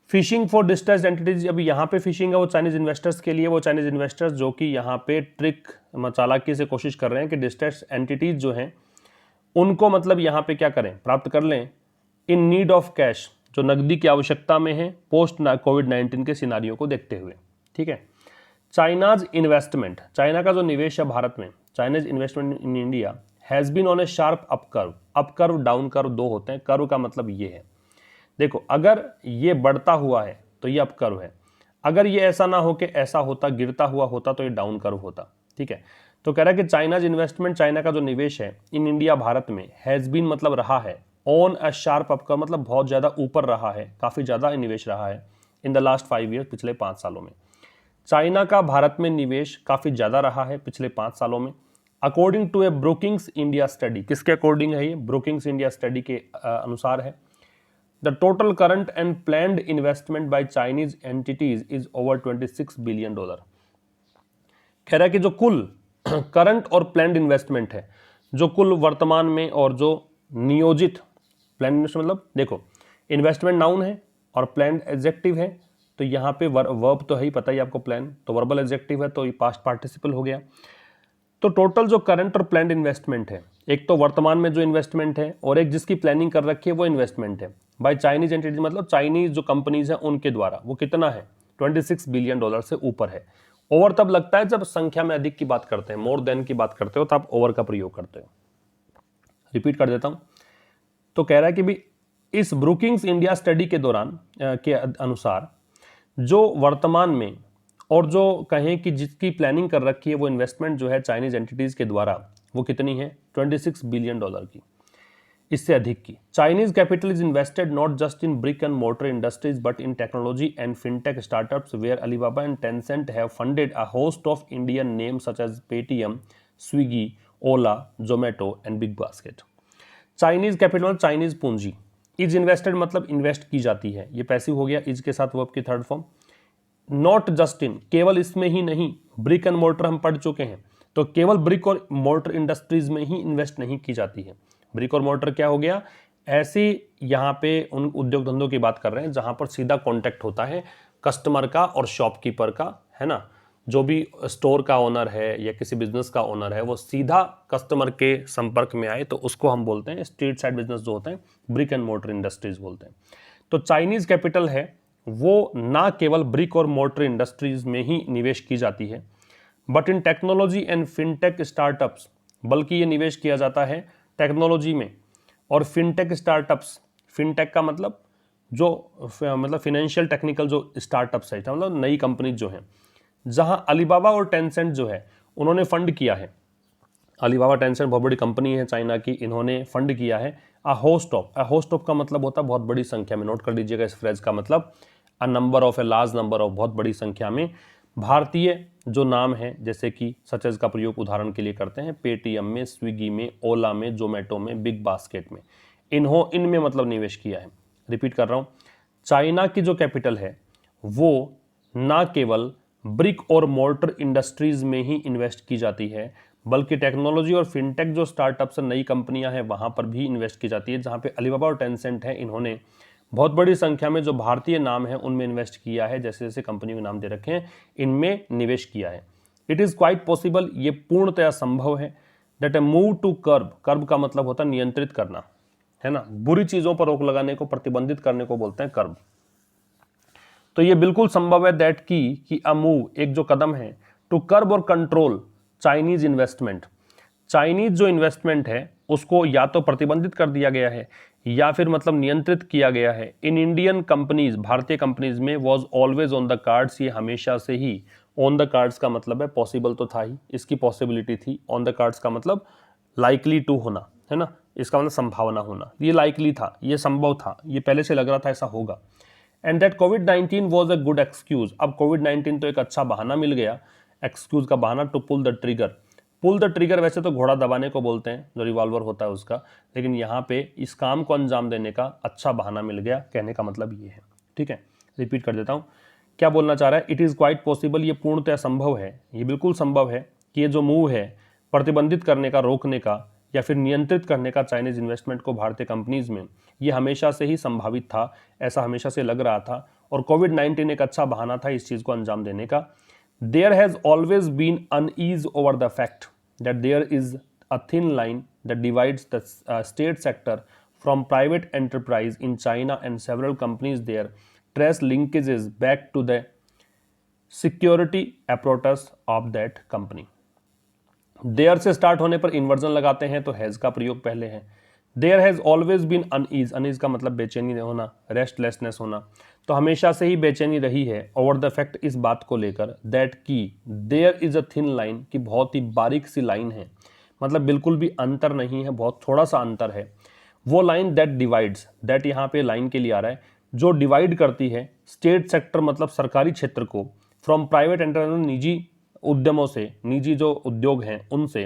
फिशिंग फॉर डिस्ट्रेस्ड एंटिटीज, अभी यहाँ पे फिशिंग है वो चाइनीज इन्वेस्टर्स के लिए, वो चाइनीज इन्वेस्टर्स जो कि यहाँ पे ट्रिक, चालाकी से कोशिश कर रहे हैं कि डिस्ट्रेस्ड एंटिटीज जो हैं उनको मतलब यहाँ पे क्या करें, प्राप्त कर लें, इन नीड ऑफ कैश, जो नकदी की आवश्यकता में है पोस्ट कोविड-19 के सिनारियों को देखते हुए। ठीक है। चाइनाज इन्वेस्टमेंट, चाइना का जो निवेश है भारत में, Chinese investment in India has been on a sharp up curve. Up curve, down curve दो होते हैं, कर्व का मतलब ये है, देखो अगर ये बढ़ता हुआ है तो ये अप कर्व है, अगर ये ऐसा ना हो कि ऐसा होता, गिरता हुआ होता, तो ये डाउन कर्व होता। ठीक है। तो कह रहा है कि चाइनाज इन्वेस्टमेंट, चाइना का जो निवेश है इन इंडिया, भारत में, हैज़ बीन मतलब रहा है, on a sharp up curve मतलब बहुत ज़्यादा ऊपर रहा है, काफ़ी ज़्यादा निवेश रहा है, इन द लास्ट 5 ईयर, पिछले 5 सालों में। चाइना का भारत में निवेश काफ़ी ज़्यादा रहा है पिछले 5 सालों में। According to a Brookings India study, किसके अकॉर्डिंग है ये? ब्रोकिंग्स इंडिया स्टडी के अनुसार है। The total current and planned investment by Chinese entities is over $26 billion. कह रहा है कि जो कुल करंट और प्लैंड इन्वेस्टमेंट है, जो कुल वर्तमान में और जो नियोजित, प्लैंड इन्वेस्टमेंट मतलब देखो, इन्वेस्टमेंट नाउन है और प्लैंड एडजेक्टिव है, तो यहाँ पे वर्ब तो है ही, पता ही आपको, प्लान तो वर्बल एडजेक्टिव है, तो ये पास्ट पार्टिसिपल हो गया। तो टोटल जो करंट और प्लान्ड इन्वेस्टमेंट है, एक तो वर्तमान में जो इन्वेस्टमेंट है और एक जिसकी प्लानिंग कर रखी है वो इन्वेस्टमेंट है बाय चाइनीज एंटिटीज, मतलब चाइनीज जो कंपनीज है उनके द्वारा, वो कितना है? $26 बिलियन से ऊपर है। ओवर तब लगता है जब संख्या में अधिक की बात करते हैं, मोर देन की बात करते हो, तब ओवर का प्रयोग करते हो। रिपीट कर देता हूं। तो कह रहा है कि भी इस ब्रुकिंग्स इंडिया स्टडी के दौरान के अनुसार जो वर्तमान में और जो कहें कि जिसकी प्लानिंग कर रखी है वो इन्वेस्टमेंट जो है चाइनीज एंटिटीज के द्वारा, वो कितनी है? $26 बिलियन की, इससे अधिक की। Chinese capital is invested not just in brick and mortar industries but in technology and fintech startups where Alibaba and Tencent have funded a host of Indian name such as Paytm, Swiggy, Ola, Zomato and Big Basket. Chinese capital मतलब Chinese पूंजी, is invested मतलब invest की जाती है, ये passive हो गया, is के साथ वर्ब की थर्ड फॉर्म। नॉट जस्ट इन, केवल इसमें ही नहीं, ब्रिक एंड मोटर हम पढ़ चुके हैं, तो केवल ब्रिक और मोटर इंडस्ट्रीज में ही इन्वेस्ट नहीं की जाती है। ब्रिक और मोटर क्या हो गया? ऐसे यहाँ पे उन उद्योग धंधों की बात कर रहे हैं जहां पर सीधा कॉन्टेक्ट होता है कस्टमर का और शॉपकीपर का, है ना। जो भी स्टोर का ओनर है या किसी बिजनेस का ओनर है, वो सीधा कस्टमर के संपर्क में आए, तो उसको हम बोलते हैं स्ट्रीट साइड बिजनेस जो होते हैं, ब्रिक एंड मोटर इंडस्ट्रीज बोलते हैं। तो चाइनीज कैपिटल है वो ना केवल ब्रिक और मोटर इंडस्ट्रीज में ही निवेश की जाती है, but in technology and fintech startups, बल्कि ये निवेश किया जाता है टेक्नोलॉजी में और फिनटेक स्टार्टअप्स। फिनटेक का मतलब जो मतलब फिनेंशियल टेक्निकल जो स्टार्टअप्स है, मतलब नई कंपनी जो है, जहां अलीबाबा और टेंसेंट जो है उन्होंने फंड किया है। अलीबाबा टेंसेंट बहुत बड़ी कंपनी है चाइना की, इन्होंने फंड किया है अ होस्ट ऑफ का मतलब होता है बहुत बड़ी संख्या में, नोट कर लीजिएगा इस फ्रेज का मतलब, a number of, a large number of, बहुत बड़ी संख्या में भारतीय जो नाम है, जैसे कि सचेज का प्रयोग उदाहरण के लिए करते हैं, पेटीएम में, स्विगी में, ओला में, जोमेटो में, बिग बास्केट में, इनमें मतलब निवेश किया है। रिपीट कर रहा हूं, चाइना की जो कैपिटल है वो ना केवल ब्रिक और मोर्टर इंडस्ट्रीज में ही इन्वेस्ट की जाती है, बल्कि टेक्नोलॉजी और फिनटेक जो स्टार्टअप्स नई कंपनियां हैं वहां पर भी इन्वेस्ट की जाती है। जहां पे अलीबाबा और टेंसेंट है, इन्होंने बहुत बड़ी संख्या में जो भारतीय नाम है उनमें इन्वेस्ट किया है, जैसे जैसे कंपनी के नाम दे रखे हैं, इनमें निवेश किया है। इट इज़ क्वाइट पॉसिबल, ये पूर्णतया संभव है, that a move to curb का मतलब होता है नियंत्रित करना, है ना, बुरी चीज़ों पर रोक लगाने को, प्रतिबंधित करने को बोलते हैं कर्ब। तो ये बिल्कुल संभव है दैट कि अ मूव, एक जो कदम है, टू कर्ब और कंट्रोल चाइनीज इन्वेस्टमेंट, चाइनीज जो इन्वेस्टमेंट है उसको या तो प्रतिबंधित कर दिया गया है या फिर मतलब नियंत्रित किया गया है इन इंडियन कंपनीज, भारतीय कंपनीज में, was always on the cards, ये हमेशा से ही, ऑन द कार्ड्स का मतलब है पॉसिबल तो था ही, इसकी पॉसिबिलिटी थी, ऑन द कार्ड्स का मतलब लाइकली टू होना, है ना, इसका मतलब संभावना होना, ये लाइकली था, ये संभव था, ये पहले से लग रहा था ऐसा होगा। And that covid was a good excuse, अब कोविड-19 तो एक अच्छा बहाना मिल गया, एक्सक्यूज का बहाना, to pull the trigger. Pull the trigger वैसे तो घोड़ा दबाने को बोलते हैं, जो रिवॉल्वर होता है उसका, लेकिन यहाँ पे इस काम को अंजाम देने का अच्छा बहाना मिल गया, कहने का मतलब ये है। ठीक है, रिपीट कर देता हूँ, क्या बोलना चाह रहा है? इट इज़ क्वाइट पॉसिबल, ये पूर्णतः संभव है, ये बिल्कुल संभव है कि ये जो मूव है प्रतिबंधित करने का, रोकने का या फिर नियंत्रित करने का चाइनीज इन्वेस्टमेंट को भारतीय कंपनीज में, ये हमेशा से ही संभावित था, ऐसा हमेशा से लग रहा था, और कोविड-19 एक अच्छा बहाना था इस चीज़ को अंजाम देने का। There has always been unease over the fact that there is a thin line that divides the state sector from private enterprise in China, and several companies there trace linkages back to the security apparatus of that company. There से start होने पर inversion लगाते हैं तो has का प्रयोग पहले है। There has always been unease, unease का मतलब बेचैनी होना, रेस्टलेसनेस होना, तो हमेशा से ही बेचैनी रही है ओवर द फैक्ट, इस बात को लेकर, दैट की there is a thin line, की बहुत ही बारीक सी लाइन है, मतलब बिल्कुल भी अंतर नहीं है, बहुत थोड़ा सा अंतर है, वो लाइन दैट डिवाइड्स, दैट यहाँ पे लाइन के लिए आ रहा है, जो डिवाइड करती है स्टेट सेक्टर मतलब सरकारी क्षेत्र को, फ्रॉम प्राइवेट एंटरप्रेन्योर, निजी उद्यमों से, निजी जो उद्योग हैं उनसे,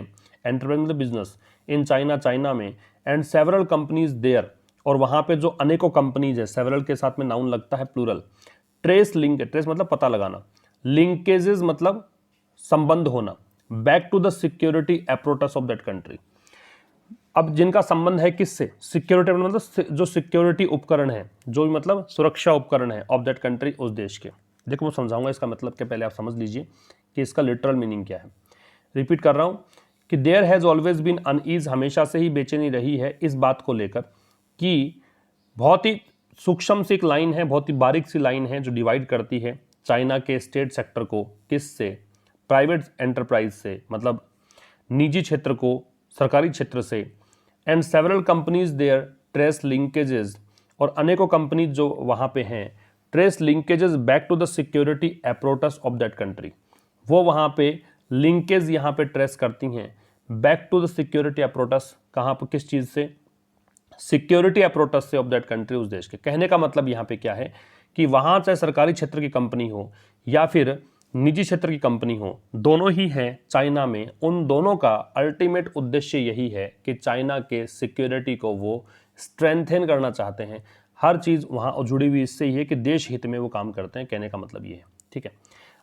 entrepreneur business in China, China में, एंड सेवरल कंपनीज देयर, और वहाँ पे जो अनेकों कंपनीज है, सेवरल के साथ में नाउन लगता है प्लूरल, ट्रेस लिंक, ट्रेस मतलब पता लगाना, लिंकेजेस मतलब संबंध होना, back to the security apparatus of that country. अब जिनका संबंध है किससे, सिक्योरिटी मतलब जो सिक्योरिटी उपकरण है, जो भी मतलब सुरक्षा उपकरण है ऑफ दैट कंट्री, उस देश के। देखो मैं समझाऊंगा इसका मतलब क्या, पहले आप समझ लीजिए कि इसका लिटरल मीनिंग क्या है। रिपीट कर रहा हूं कि there has always been unease, हमेशा से ही बेचैनी रही है इस बात को लेकर कि बहुत ही सूक्ष्म सी एक लाइन है, बहुत ही बारीक सी लाइन है जो डिवाइड करती है चाइना के स्टेट सेक्टर को किससे, प्राइवेट एंटरप्राइज से, मतलब निजी क्षेत्र को सरकारी क्षेत्र से, and several companies there trace linkages, और अनेकों कंपनी जो वहाँ पे हैं, trace linkages back to the security apparatus of that country, वो वहाँ पे लिंकेज यहाँ पे ट्रेस करती हैं back to the security apparatus, कहाँ पर, किस चीज़ से, सिक्योरिटी अप्रोटस से ऑफ दैट कंट्री, उस देश के। कहने का मतलब यहाँ पे क्या है कि वहाँ चाहे सरकारी क्षेत्र की कंपनी हो या फिर निजी क्षेत्र की कंपनी हो, दोनों ही हैं चाइना में, उन दोनों का अल्टीमेट उद्देश्य यही है कि चाइना के सिक्योरिटी को वो स्ट्रेंथन करना चाहते हैं। हर चीज़ वहाँ जुड़ी हुई इससे ही है कि देश हित में वो काम करते हैं, कहने का मतलब ये है। ठीक है,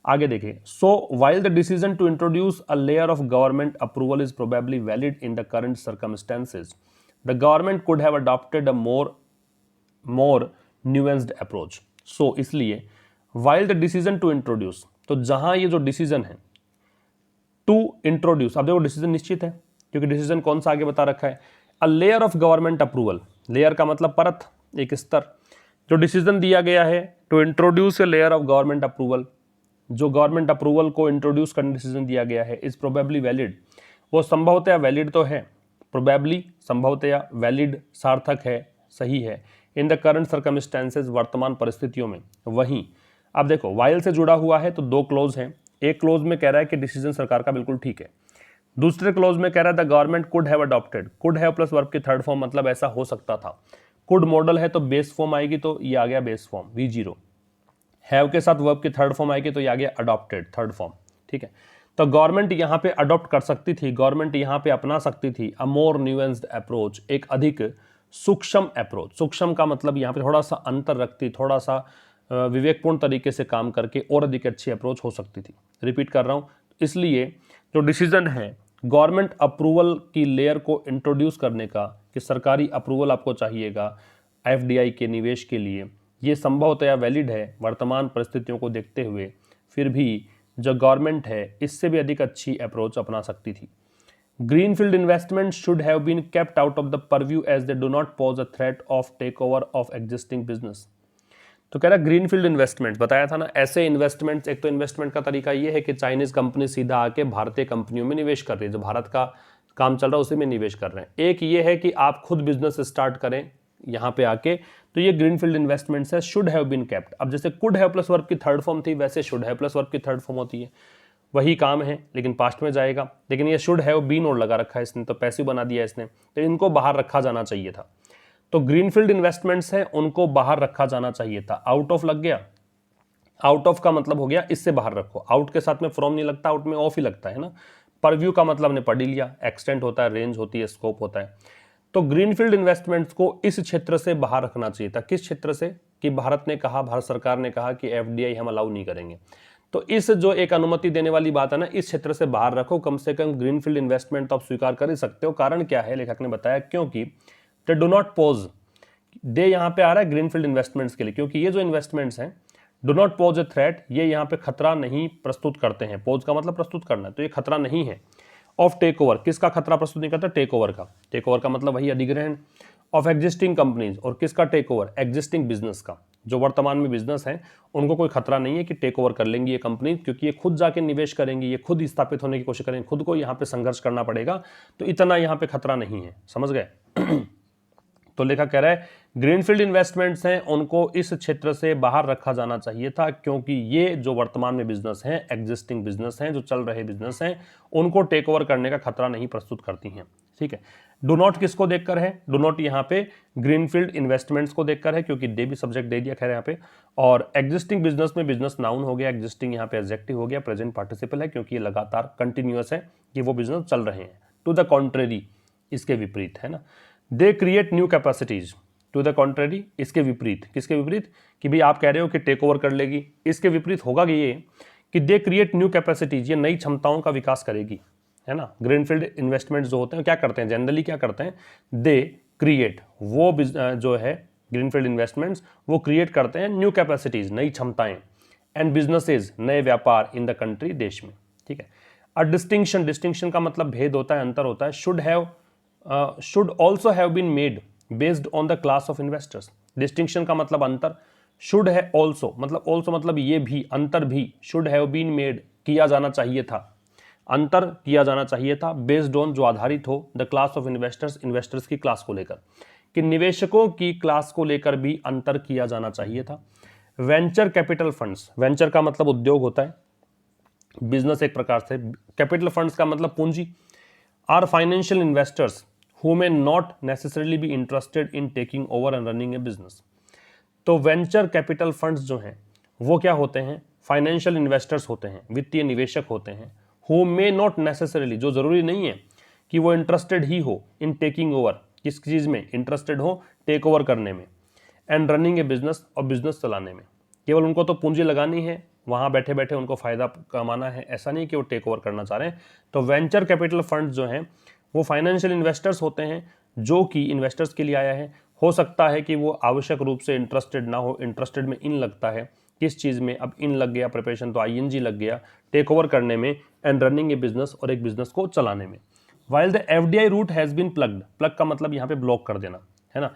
आगे देखिए। So while the decision to introduce a layer of government approval is probably valid in the current circumstances, the government could have adopted a more nuanced approach. So इसलिए while the decision to introduce, तो जहां ये जो decision है to introduce, अब देखो decision निश्चित है क्योंकि डिसीजन कौन सा आगे बता रखा है, अ layer of government approval, layer का मतलब परत, एक स्तर, जो डिसीजन दिया गया है to introduce a layer of government approval, जो गवर्नमेंट अप्रूवल को इंट्रोड्यूस करने डिसीजन दिया गया है, इज प्रोबेबली वैलिड, वो संभवतया वैलिड तो है, प्रोबेबली संभवतया, वैलिड सार्थक है, सही है, इन द करंट सर्कमस्टेंसेज, वर्तमान परिस्थितियों में। वहीं अब देखो वाइल से जुड़ा हुआ है तो दो क्लोज हैं, एक क्लोज में कह रहा है कि डिसीजन सरकार का बिल्कुल ठीक है, दूसरे क्लोज में कह रहा है the government could have adopted, could have plus verb की थर्ड फॉर्म, मतलब ऐसा हो सकता था, कुड मॉडल है तो बेस फॉर्म आएगी, तो ये आ गया बेस फॉर्म V0, हैव के साथ वर्ब की थर्ड फॉर्म आएगी तो ये आ गया अडॉप्टेड थर्ड फॉर्म। ठीक है, तो गवर्नमेंट यहाँ पे अडॉप्ट कर सकती थी, गवर्नमेंट यहाँ पे अपना सकती थी अ मोर न्यूएंस्ड अप्रोच, एक अधिक सूक्ष्म अप्रोच, सूक्ष्म का मतलब यहाँ पे थोड़ा सा अंतर रखती, थोड़ा सा विवेकपूर्ण तरीके से काम करके और अधिक अच्छी अप्रोच हो सकती थी। रिपीट कर रहा हूँ, इसलिए जो डिसीजन है गवर्नमेंट अप्रूवल की लेयर को इंट्रोड्यूस करने का, कि सरकारी अप्रूवल आपको चाहिएगा FDI के निवेश के लिए, ये संभवतया वैलिड है वर्तमान परिस्थितियों को देखते हुए, फिर भी जो गवर्नमेंट है इससे भी अधिक अच्छी अप्रोच अपना सकती थी। Greenfield investment should have been kept out of the purview as they do not pose a threat of take over of existing business. तो कह रहा है ग्रीनफील्ड इन्वेस्टमेंट, बताया था ना, ऐसे इन्वेस्टमेंट्स, एक तो इन्वेस्टमेंट का तरीका ये है कि चाइनीज कंपनी सीधा आके भारतीय कंपनियों में निवेश कर रही है, जो भारत का काम चल रहा है उसी में निवेश कर रहे हैं। एक ये है कि आप खुद बिजनेस स्टार्ट करें यहाँ पे आके, तो ये ग्रीनफील्ड इन्वेस्टमेंट्स है, शुड हैव बीन केप्ट। अब जैसे कुड हैव प्लस वर्ब की थर्ड फॉर्म थी, वैसे शुड हैव प्लस वर्ब की थर्ड फॉर्म होती है, वही काम है लेकिन पास्ट में जाएगा, लेकिन ये शुड हैव बीन और लगा रखा है इसने, तो पैसिव बना दिया इसने, तो इनको बाहर रखा जाना चाहिए था। तो ग्रीनफील्ड इन्वेस्टमेंट्स हैं, उनको बाहर रखा जाना चाहिए था। आउट ऑफ लग गया, आउट ऑफ का मतलब हो गया इससे बाहर रखो, आउट के साथ में फ्रॉम नहीं लगता, आउट में ऑफ ही लगता है ना। परव्यू का मतलब ने पढ़ ही लिया, एक्सटेंट होता है, रेंज होती है, स्कोप होता है। तो ग्रीनफील्ड इन्वेस्टमेंट्स को इस क्षेत्र से बाहर रखना चाहिए था। किस क्षेत्र से, कि भारत ने कहा, भारत सरकार ने कहा कि FDI हम अलाउ नहीं करेंगे, तो इस जो एक अनुमति देने वाली बात है ना, इस क्षेत्र से बाहर रखो, कम से कम ग्रीनफील्ड इन्वेस्टमेंट तो आप स्वीकार कर ही सकते हो। कारण क्या है, लेखक ने बताया क्योंकि दे डू नॉट पोज, दे यहाँ पे आ रहा है ग्रीनफील्ड इन्वेस्टमेंट्स के लिए, क्योंकि ये जो इन्वेस्टमेंट्स हैं do not pose a threat, ये यहाँ पे खतरा नहीं प्रस्तुत करते हैं, पोज का मतलब प्रस्तुत करना, तो ये खतरा नहीं है। ऑफ टेक ओवर, किसका खतरा प्रस्तुत नहीं करता, टेक ओवर का, टेक ओवर का मतलब वही अधिग्रहण। ऑफ एग्जिस्टिंग कंपनीज, और किसका टेक ओवर, एग्जिस्टिंग बिजनेस का, जो वर्तमान में बिजनेस है उनको कोई खतरा नहीं है कि टेक ओवर कर लेंगी ये कंपनी, क्योंकि ये खुद जाके निवेश करेंगी, ये खुद स्थापित होने की कोशिश करेंगे, खुद को यहाँ पे संघर्ष करना पड़ेगा, तो इतना यहाँ पे खतरा नहीं है, समझ गए। तो लेखक कह रहा है ग्रीनफील्ड इन्वेस्टमेंट्स हैं, उनको इस क्षेत्र से बाहर रखा जाना चाहिए था, क्योंकि ये जो वर्तमान में बिजनेस हैं, एग्जिस्टिंग बिजनेस हैं, जो चल रहे बिजनेस हैं, उनको टेक ओवर करने का खतरा नहीं प्रस्तुत करती हैं। ठीक है। डू नॉट किसको देखकर है? डू नॉट यहाँ पे ग्रीनफील्ड इन्वेस्टमेंट्स को देखकर है, क्योंकि दे भी सब्जेक्ट दे दिया खैर यहाँ पे। और एग्जिस्टिंग बिजनेस में बिजनेस नाउन हो गया, एग्जिस्टिंग यहाँ पे एडजेक्टिव हो गया, प्रेजेंट पार्टिसिपल है क्योंकि ये लगातार कंटिन्यूअस है कि वो बिजनेस चल रहे हैं। टू द कॉन्ट्रेरी, इसके विपरीत है ना। They create new capacities, to the contrary, इसके विपरीत। किसके विपरीत? कि भाई आप कह रहे हो कि टेक ओवर कर लेगी, इसके विपरीत होगा कि ये कि दे क्रिएट न्यू कैपेसिटीज, ये नई क्षमताओं का विकास करेगी, है ना। ग्रीनफील्ड इन्वेस्टमेंट्स जो होते हैं क्या करते हैं, जनरली क्या करते हैं, दे क्रिएट, वो जो है ग्रीनफील्ड इन्वेस्टमेंट्स वो क्रिएट करते हैं न्यू कैपेसिटीज, नई क्षमताएं, एंड बिजनेसेस, नए व्यापार इन द कंट्री, देश में, ठीक है। अ डिस्टिंक्शन, डिस्टिंक्शन का मतलब भेद होता है, अंतर होता है। Should also have been made based on the class of investors. Distinction का मतलब अंतर, शुड है ऑल्सो मतलब ये भी, अंतर भी, शुड हैव बीन मेड, किया जाना चाहिए था, अंतर किया जाना चाहिए था, बेस्ड ऑन, जो आधारित हो, the class of investors, investors की क्लास को लेकर, कि निवेशकों की क्लास को लेकर भी अंतर किया जाना चाहिए था। वेंचर कैपिटल फंड्स, वेंचर का मतलब उद्योग होता है, बिजनेस एक प्रकार से, कैपिटल फंड्स का मतलब पूंजी, are financial investors who may not necessarily be interested in taking over and running a business. तो वेंचर कैपिटल फंड्स जो हैं वो क्या होते हैं, फाइनेंशियल इन्वेस्टर्स होते हैं, वित्तीय निवेशक होते हैं, हु मे नॉट नेसेसरली, जो जरूरी नहीं है कि वो इंटरेस्टेड ही हो इन टेकिंग ओवर, किस चीज़ में इंटरेस्टेड हो, टेक ओवर करने में, एंड रनिंग ए बिजनेस, और बिजनेस चलाने में। केवल उनको तो पूंजी लगानी है, वहाँ बैठे बैठे उनको फ़ायदा कमाना है, ऐसा नहीं कि वो टेक ओवर करना चाह रहे हैं। तो वेंचर कैपिटल फंड जो हैं वो फाइनेंशियल इन्वेस्टर्स होते हैं, जो कि इन्वेस्टर्स के लिए आया है। हो सकता है कि वो आवश्यक रूप से इंटरेस्टेड ना हो, इंटरेस्टेड में इन लगता है, किस चीज़ में, अब इन लग गया, प्रिपरेशन तो आईएनजी लग गया, टेक ओवर करने में, एंड रनिंग ए बिजनेस, और एक बिजनेस को चलाने में। While the FDI route has been plugged, plug का मतलब यहाँ पे ब्लॉक कर देना, है ना।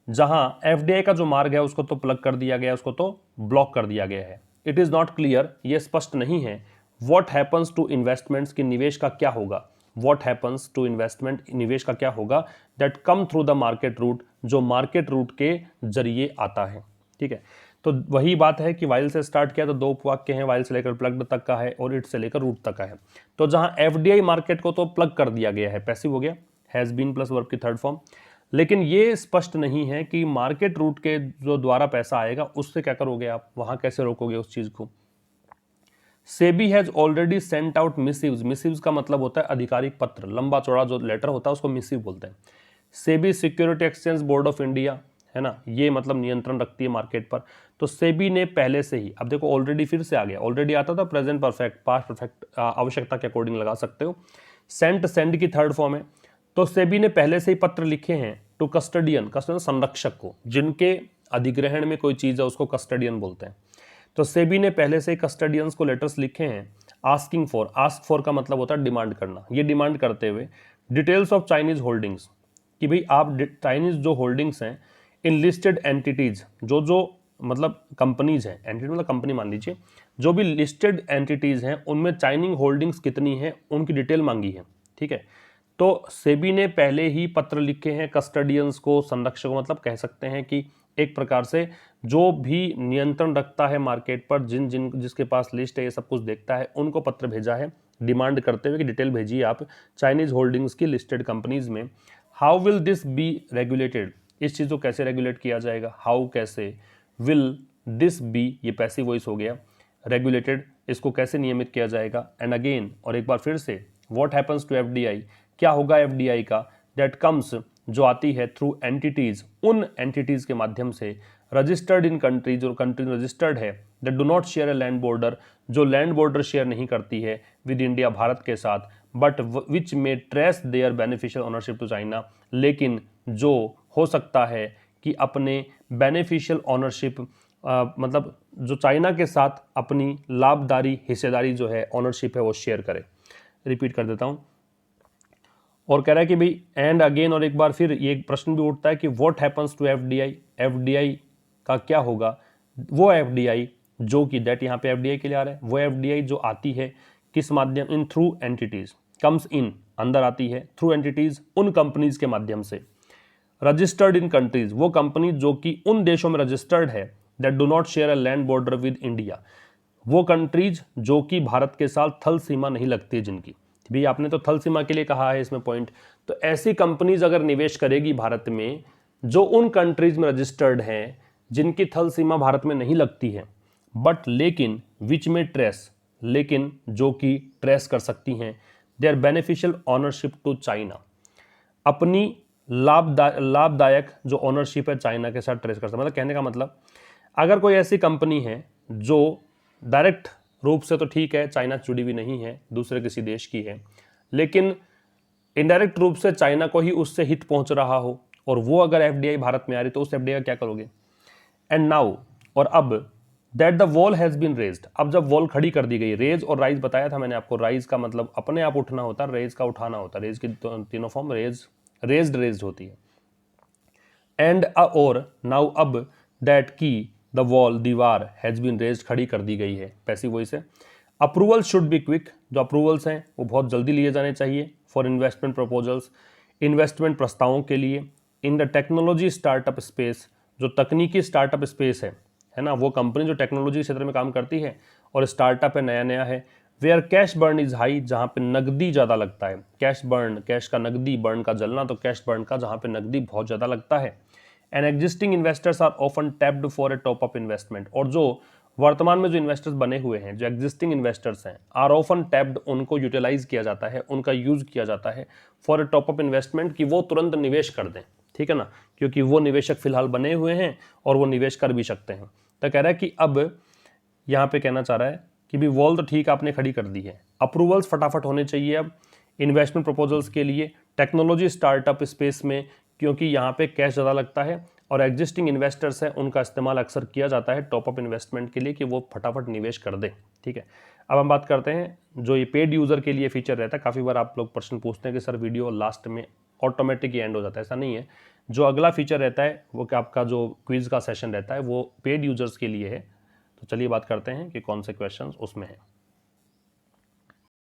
जहाँ एफडीआई का जो मार्ग है उसको तो प्लग कर दिया गया, उसको तो ब्लॉक कर दिया गया है। इट इज़ नॉट क्लियर, ये स्पष्ट नहीं है, व्हाट हैपन्स टू इन्वेस्टमेंट्स, की निवेश का क्या होगा, व्हाट हैपन्स टू इन्वेस्टमेंट, निवेश का क्या होगा, that come through the market route, जो मार्केट रूट के जरिए आता है, ठीक है। तो वही बात है कि वाइल से स्टार्ट किया तो दो उपवाक्य हैं, वाइल से लेकर प्लग्ड तक का है और इट से लेकर रूट तक का है। तो जहां एफडीआई मार्केट को तो प्लग कर दिया गया है, पैसिव हो गया, हैज बीन प्लस वर्ब की थर्ड फॉर्म, लेकिन ये स्पष्ट नहीं है कि मार्केट रूट के जो द्वारा पैसा आएगा उससे क्या करोगे आप, वहां कैसे रोकोगे उस चीज को। SEBI has already sent out missives, missives का मतलब होता है आधिकारिक पत्र, लंबा चौड़ा जो लेटर होता है उसको मिसिव बोलते हैं। SEBI security exchange board of India, है ना, ये मतलब नियंत्रण रखती है मार्केट पर। तो सेबी ने पहले से ही, अब देखो ऑलरेडी फिर से आ गया, ऑलरेडी आता था प्रेजेंट परफेक्ट, पास्ट परफेक्ट आवश्यकता के अकॉर्डिंग लगा सकते हो। सेंट, सेंड की थर्ड फॉर्म है। तो सेबी ने पहले से ही पत्र लिखे हैं टू कस्टडियन, कस्टडियन संरक्षक को, जिनके अधिग्रहण में कोई चीज़ है उसको कस्टडियन बोलते हैं। तो सेबी ने पहले से ही कस्टडियंस को लेटर्स लिखे हैं, आस्किंग फॉर, आस्क फॉर का मतलब होता है डिमांड करना, ये डिमांड करते हुए डिटेल्स ऑफ चाइनीज होल्डिंग्स, कि भाई आप चाइनीज जो होल्डिंग्स हैं इन लिस्टेड एंटिटीज, जो मतलब कंपनीज हैं, एंटिटी मतलब कंपनी मान लीजिए, जो भी लिस्टेड एंटिटीज हैं उनमें चाइनीज होल्डिंग्स कितनी है उनकी डिटेल मांगी है, ठीक है। तो सेबी ने पहले ही पत्र लिखे हैं कस्टडियंस को, संरक्षकों, मतलब कह सकते हैं कि एक प्रकार से जो भी नियंत्रण रखता है मार्केट पर, जिसके पास लिस्ट है, ये सब कुछ देखता है, उनको पत्र भेजा है डिमांड करते हुए कि डिटेल भेजिए आप चाइनीज होल्डिंग्स की लिस्टेड कंपनीज में। How will this be regulated, इस चीज़ को कैसे रेगुलेट किया जाएगा, हाउ कैसे, विल दिस बी, ये पैसिव वॉइस हो गया, रेगुलेटेड, इसको कैसे नियमित किया जाएगा, एंड अगेन, और एक बार फिर से, व्हाट हैपन्स टू एफडीआई, क्या होगा एफडीआई का, दैट कम्स, जो आती है, थ्रू एंटिटीज, उन एंटिटीज के माध्यम से, रजिस्टर्ड इन कंट्री, जो कंट्री रजिस्टर्ड है, that do not share a land border, जो लैंड बॉर्डर शेयर नहीं करती है विद इंडिया, भारत के साथ, but which may trace their beneficial ownership to China, लेकिन जो हो सकता है कि अपने बेनिफिशियल ओनरशिप, मतलब जो चाइना के साथ अपनी लाभदारी हिस्सेदारी जो है, ओनरशिप है, वो शेयर करे। रिपीट कर देता हूँ, और कह रहा है कि भाई एंड अगेन, और एक बार फिर ये प्रश्न भी उठता है कि what happens to FDI, FDI का क्या होगा, वो एफडीआई जो कि, दैट यहाँ पे एफडीआई के लिए आ रहा है, वो एफडीआई जो आती है किस माध्यम, in through entities, comes in, अंदर आती है, थ्रू एंटिटीज, उन कंपनीज के माध्यम से, रजिस्टर्ड इन कंट्रीज, वो कंपनी जो कि उन देशों में रजिस्टर्ड है, that do not share a land border with India, वो कंट्रीज जो कि भारत के साथ थल सीमा नहीं लगती है जिनकी, भी आपने तो थल सीमा के लिए कहा है इसमें पॉइंट, तो ऐसी कंपनीज अगर निवेश करेगी भारत में जो उन कंट्रीज में रजिस्टर्ड हैं जिनकी थल सीमा भारत में नहीं लगती है, बट लेकिन विच में ट्रेस, लेकिन जो कि ट्रेस कर सकती हैं they are beneficial ownership to China, अपनी लाभदायक जो ओनरशिप है चाइना के साथ ट्रेस कर सकते। मतलब कहने का मतलब अगर कोई ऐसी कंपनी है जो डायरेक्ट रूप से तो ठीक है चाइना जुड़ी हुई नहीं है, दूसरे किसी देश की है, लेकिन इनडायरेक्ट रूप से चाइना को ही उससे हित पहुंच रहा हो और वो अगर एफडीआई भारत में आ रही तो उस एफडीआई का क्या करोगे। एंड नाउ, और अब that the wall has been raised, अब जब वॉल खड़ी कर दी गई, रेज और राइज बताया था मैंने आपको, राइज का मतलब अपने आप उठना होता है, रेज का उठाना होता है, रेज की तीनों फॉर्म रेज्ड होती है। एंड और नाउ अब दैट की द वॉल दीवार हैज बीन रेज्ड खड़ी कर दी गई है, पैसिव वॉइस है। अप्रूवल शुड बी क्विक, जो अप्रूवल्स हैं वो बहुत जल्दी लिए जाने चाहिए फॉर इन्वेस्टमेंट प्रपोजल्स, इन्वेस्टमेंट प्रस्तावों के लिए। In the technology startup space, जो तकनीकी स्टार्टअप स्पेस है ना, वो कंपनी जो टेक्नोलॉजी क्षेत्र में काम करती है और स्टार्टअप है, नया नया है। Where cash burn is high, जहाँ पे नकदी ज़्यादा लगता है, कैश बर्न, कैश का नकदी, बर्न का जलना, तो कैश बर्न का जहाँ पे नकदी बहुत ज़्यादा लगता है। And existing investors are often tapped for a top up investment, और जो वर्तमान में जो इन्वेस्टर्स बने हुए हैं, जो एग्जिस्टिंग इन्वेस्टर्स हैं, आर ऑफन टैप्ड, उनको यूटिलाइज किया जाता है, उनका यूज किया जाता है for a top up investment, कि वो तुरंत निवेश कर दें, ठीक है ना, क्योंकि वो निवेशक फिलहाल बने हुए हैं और वो निवेश कर भी सकते हैं। तो कह रहा है कि अब यहाँ पे कहना चाह रहा है कि भी वॉल तो ठीक आपने खड़ी कर दी है, अप्रूवल्स फटाफट होने चाहिए अब इन्वेस्टमेंट प्रपोजल्स के लिए, टेक्नोलॉजी स्टार्टअप स्पेस में, क्योंकि यहाँ पे कैश ज़्यादा लगता है और एग्जिस्टिंग इन्वेस्टर्स हैं, उनका इस्तेमाल अक्सर किया जाता है टॉप अप इन्वेस्टमेंट के लिए कि वो फटाफट निवेश कर दें, ठीक है। अब हम बात करते हैं जो ये पेड यूज़र के लिए फीचर रहता है। काफ़ी बार आप लोग प्रश्न पूछते हैं कि सर वीडियो लास्ट में ऑटोमेटिक ही एंड हो जाता है, ऐसा नहीं है। जो अगला फीचर रहता है वो कि आपका जो क्विज का सेशन रहता है वो पेड यूजर्स के लिए है। तो चलिए बात करते हैं कि कौन से क्वेश्चंस उसमें हैं।